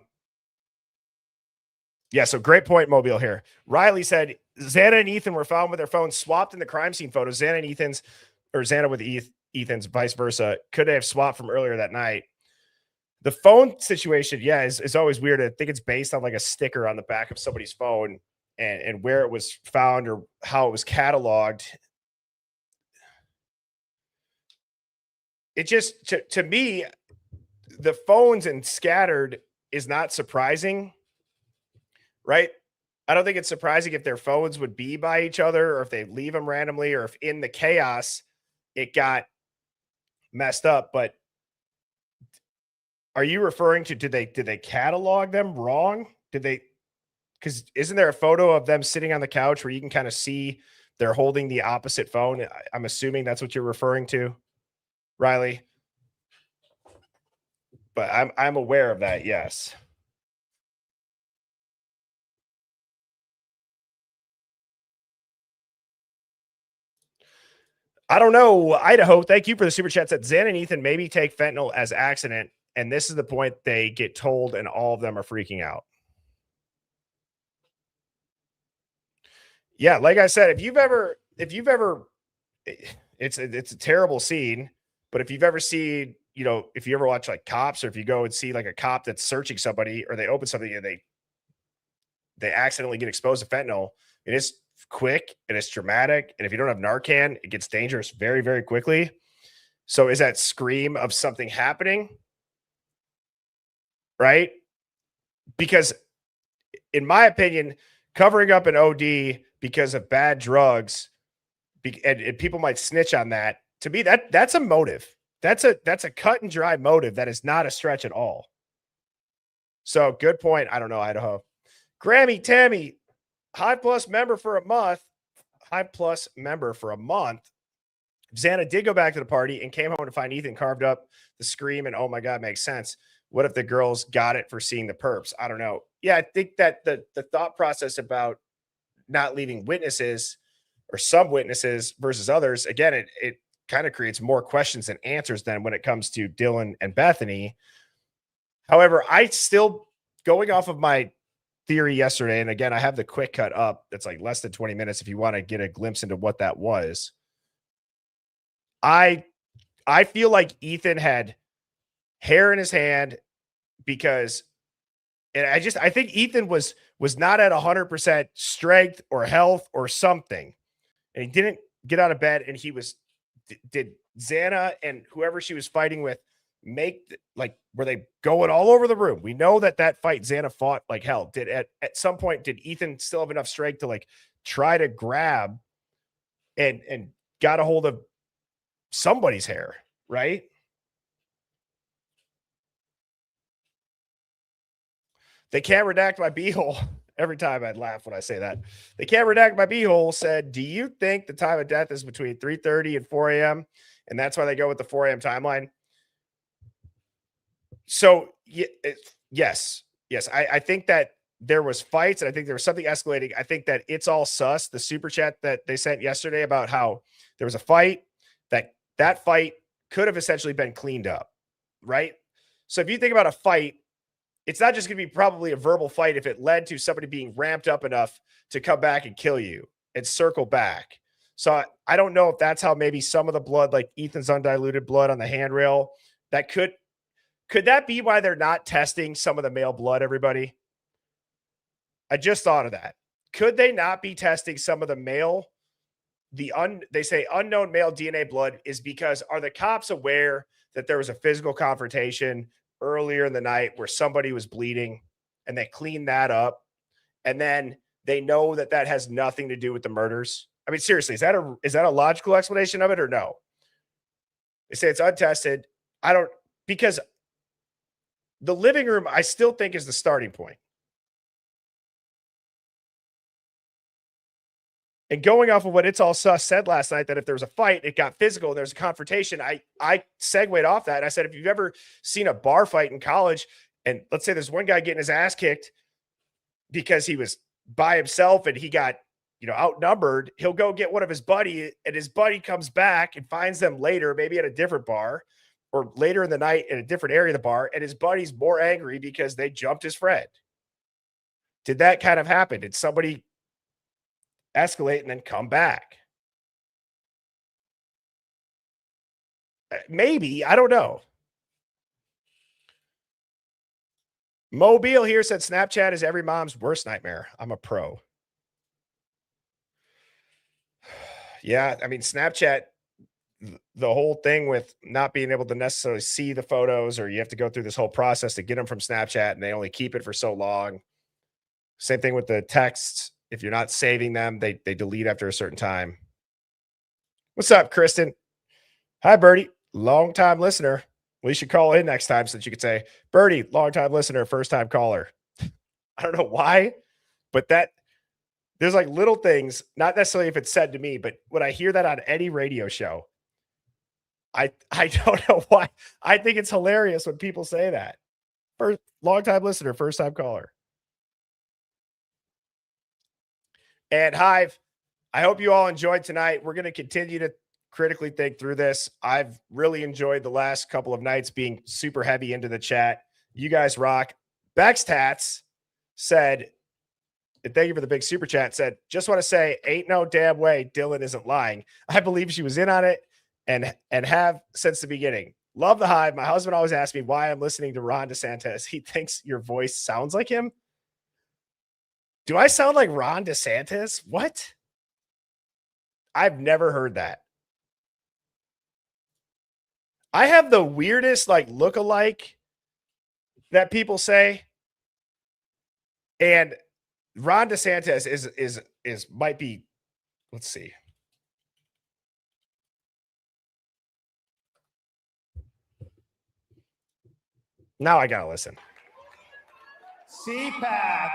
so great point, Mobile here. Riley said Xana and Ethan were found with their phones swapped in the crime scene photos. Xana and Ethan's, or Xana with Ethan's, vice versa, could have swapped from earlier that night. The phone situation, yeah, is always weird. I think it's based on like a sticker on the back of somebody's phone and where it was found or how it was cataloged. It just, to me, the phones and scattered is not surprising, right? I don't think it's surprising if their phones would be by each other or if they leave them randomly or if in the chaos it got messed up. But are you referring to, did they catalog them wrong? Because isn't there a photo of them sitting on the couch where you can kind of see they're holding the opposite phone? I'm assuming that's what you're referring to, Riley. But I'm aware of that, yes. I don't know. Idaho, thank you for the super chat. Said Xan and Ethan maybe take fentanyl as accident, and this is the point they get told, and all of them are freaking out. Yeah, like I said, if you've ever, it's a terrible scene, but if you've ever seen, if you ever watch like Cops, or if you go and see like a cop that's searching somebody, or they open something and they accidentally get exposed to fentanyl, it is quick and it's dramatic. And if you don't have Narcan, it gets dangerous very, very quickly. So is that scream of something happening? Right? Because in my opinion, covering up an OD because of bad drugs, and people might snitch on that, to me, that's a motive. That's a cut and dry motive. That is not a stretch at all. So good point. I don't know, Idaho. Grammy, Tammy, Hive Plus member for a month. Hive Plus member for a month. Xana did go back to the party and came home to find Ethan carved up the scream, and oh my God, makes sense. What if the girls got it for seeing the perps? I don't know. Yeah, I think that the thought process about not leaving witnesses or some witnesses versus others, again, it kind of creates more questions than answers than when it comes to Dylan and Bethany. However, I still, going off of my theory yesterday, and again, I have the quick cut up that's like less than 20 minutes if you want to get a glimpse into what that was. I feel like Ethan had hair in his hand because, and I think Ethan was not at 100% strength or health or something, and he didn't get out of bed, and he was, did Xana and whoever she was fighting with make, like, were they going all over the room? We know that fight Xana fought like hell. Did at some point, did Ethan still have enough strength to like try to grab and got a hold of somebody's hair, right? They can't redact my beehole. Every time I'd laugh when I say that. They can't redact my beehole said, do you think the time of death is between 3:30 and 4 a.m.? And that's why they go with the 4 a.m. timeline. So yes. I think that there was fights, and I think there was something escalating. I think that it's all sus. The super chat that they sent yesterday about how there was a fight, that fight could have essentially been cleaned up, right? So if you think about a fight, it's not just going to be probably a verbal fight if it led to somebody being ramped up enough to come back and kill you and circle back. So I don't know if that's how maybe some of the blood, like Ethan's undiluted blood on the handrail, that could that be why they're not testing some of the male blood, everybody? I just thought of that. Could they not be testing some of the male? They say unknown male DNA blood is because are the cops aware that there was a physical confrontation earlier in the night where somebody was bleeding and they cleaned that up, and then they know that that has nothing to do with the murders? I mean, seriously, is that a logical explanation of it or no? They say it's untested. I don't, because the living room I still think is the starting point. And going off of what It's All Sus said last night, that if there was a fight, it got physical, and there's a confrontation. I segued off that. And I said, if you've ever seen a bar fight in college, and let's say there's one guy getting his ass kicked because he was by himself and he got, outnumbered, he'll go get one of his buddy, and his buddy comes back and finds them later, maybe at a different bar or later in the night in a different area of the bar, and his buddy's more angry because they jumped his friend. Did that kind of happen? Did somebody escalate and then come back? Maybe. I don't know. Mobile here said Snapchat is every mom's worst nightmare. I'm a pro. Yeah, I mean, Snapchat, the whole thing with not being able to necessarily see the photos, or you have to go through this whole process to get them from Snapchat, and they only keep it for so long. Same thing with the texts. If you're not saving them, they delete after a certain time. What's up, Kristen? Hi, Birdie. Long-time listener. We should call in next time so that you could say, Birdie, long-time listener, first-time caller. I don't know why, but there's like little things, not necessarily if it's said to me, but when I hear that on any radio show, I don't know why. I think it's hilarious when people say that. First, long-time listener, first-time caller. And Hive, I hope you all enjoyed tonight. We're going to continue to critically think through this. I've really enjoyed the last couple of nights being super heavy into the chat. You guys rock. Baxtats said, and thank you for the big super chat, said, just want to say, ain't no damn way Dylan isn't lying. I believe she was in on it and have since the beginning. Love the Hive. My husband always asks me why I'm listening to Ron DeSantis. He thinks your voice sounds like him. Do I sound like Ron DeSantis? What? I've never heard that. I have the weirdest look-alike that people say. And Ron DeSantis is might be, let's see. Now I gotta listen. CPAC.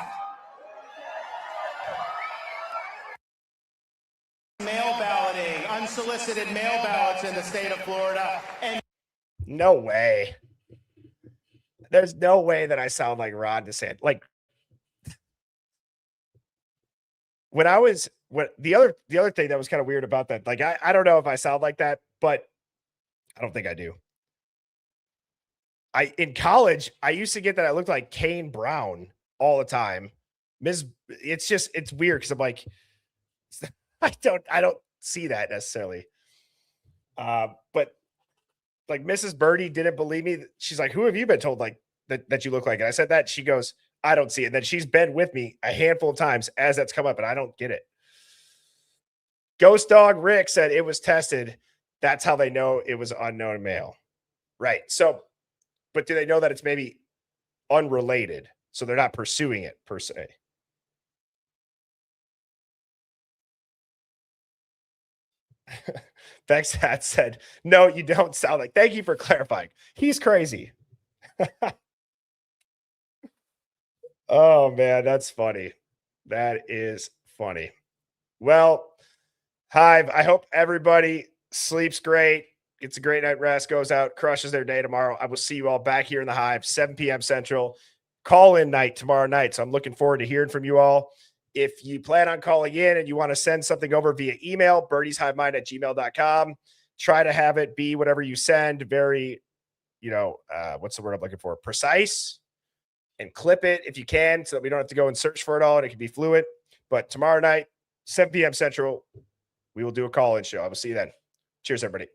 Mail balloting, unsolicited mail ballots in the state of Florida. And no way. There's no way that I sound like Ron DeSantis. The other thing that was kind of weird about that, I don't know if I sound like that, but I don't think I do. In college, I used to get that I looked like Kane Brown all the time. It's weird because I'm like, I don't see that necessarily. But Mrs. Birdie didn't believe me. She's like, who have you been told that you look like? And I said that. She goes, I don't see it. And then she's been with me a handful of times as that's come up, and I don't get it. Ghost Dog Rick said it was tested. That's how they know it was unknown male. Right. So, but do they know that it's maybe unrelated? So they're not pursuing it per se. Baxhat said, no, you don't sound like. Thank you for clarifying. He's crazy. Oh, man, that's funny. That is funny. Well, Hive, I hope everybody sleeps great, gets a great night rest, goes out, crushes their day tomorrow. I will see you all back here in the Hive, 7 p.m. Central. Call-in night tomorrow night, so I'm looking forward to hearing from you all. If you plan on calling in and you want to send something over via email, birdieshivemind@gmail.com. Try to have it be whatever you send, very, what's the word I'm looking for? Precise, and clip it if you can so that we don't have to go and search for it all and it can be fluid. But tomorrow night, 7 p.m. Central, we will do a call-in show. I will see you then. Cheers, everybody.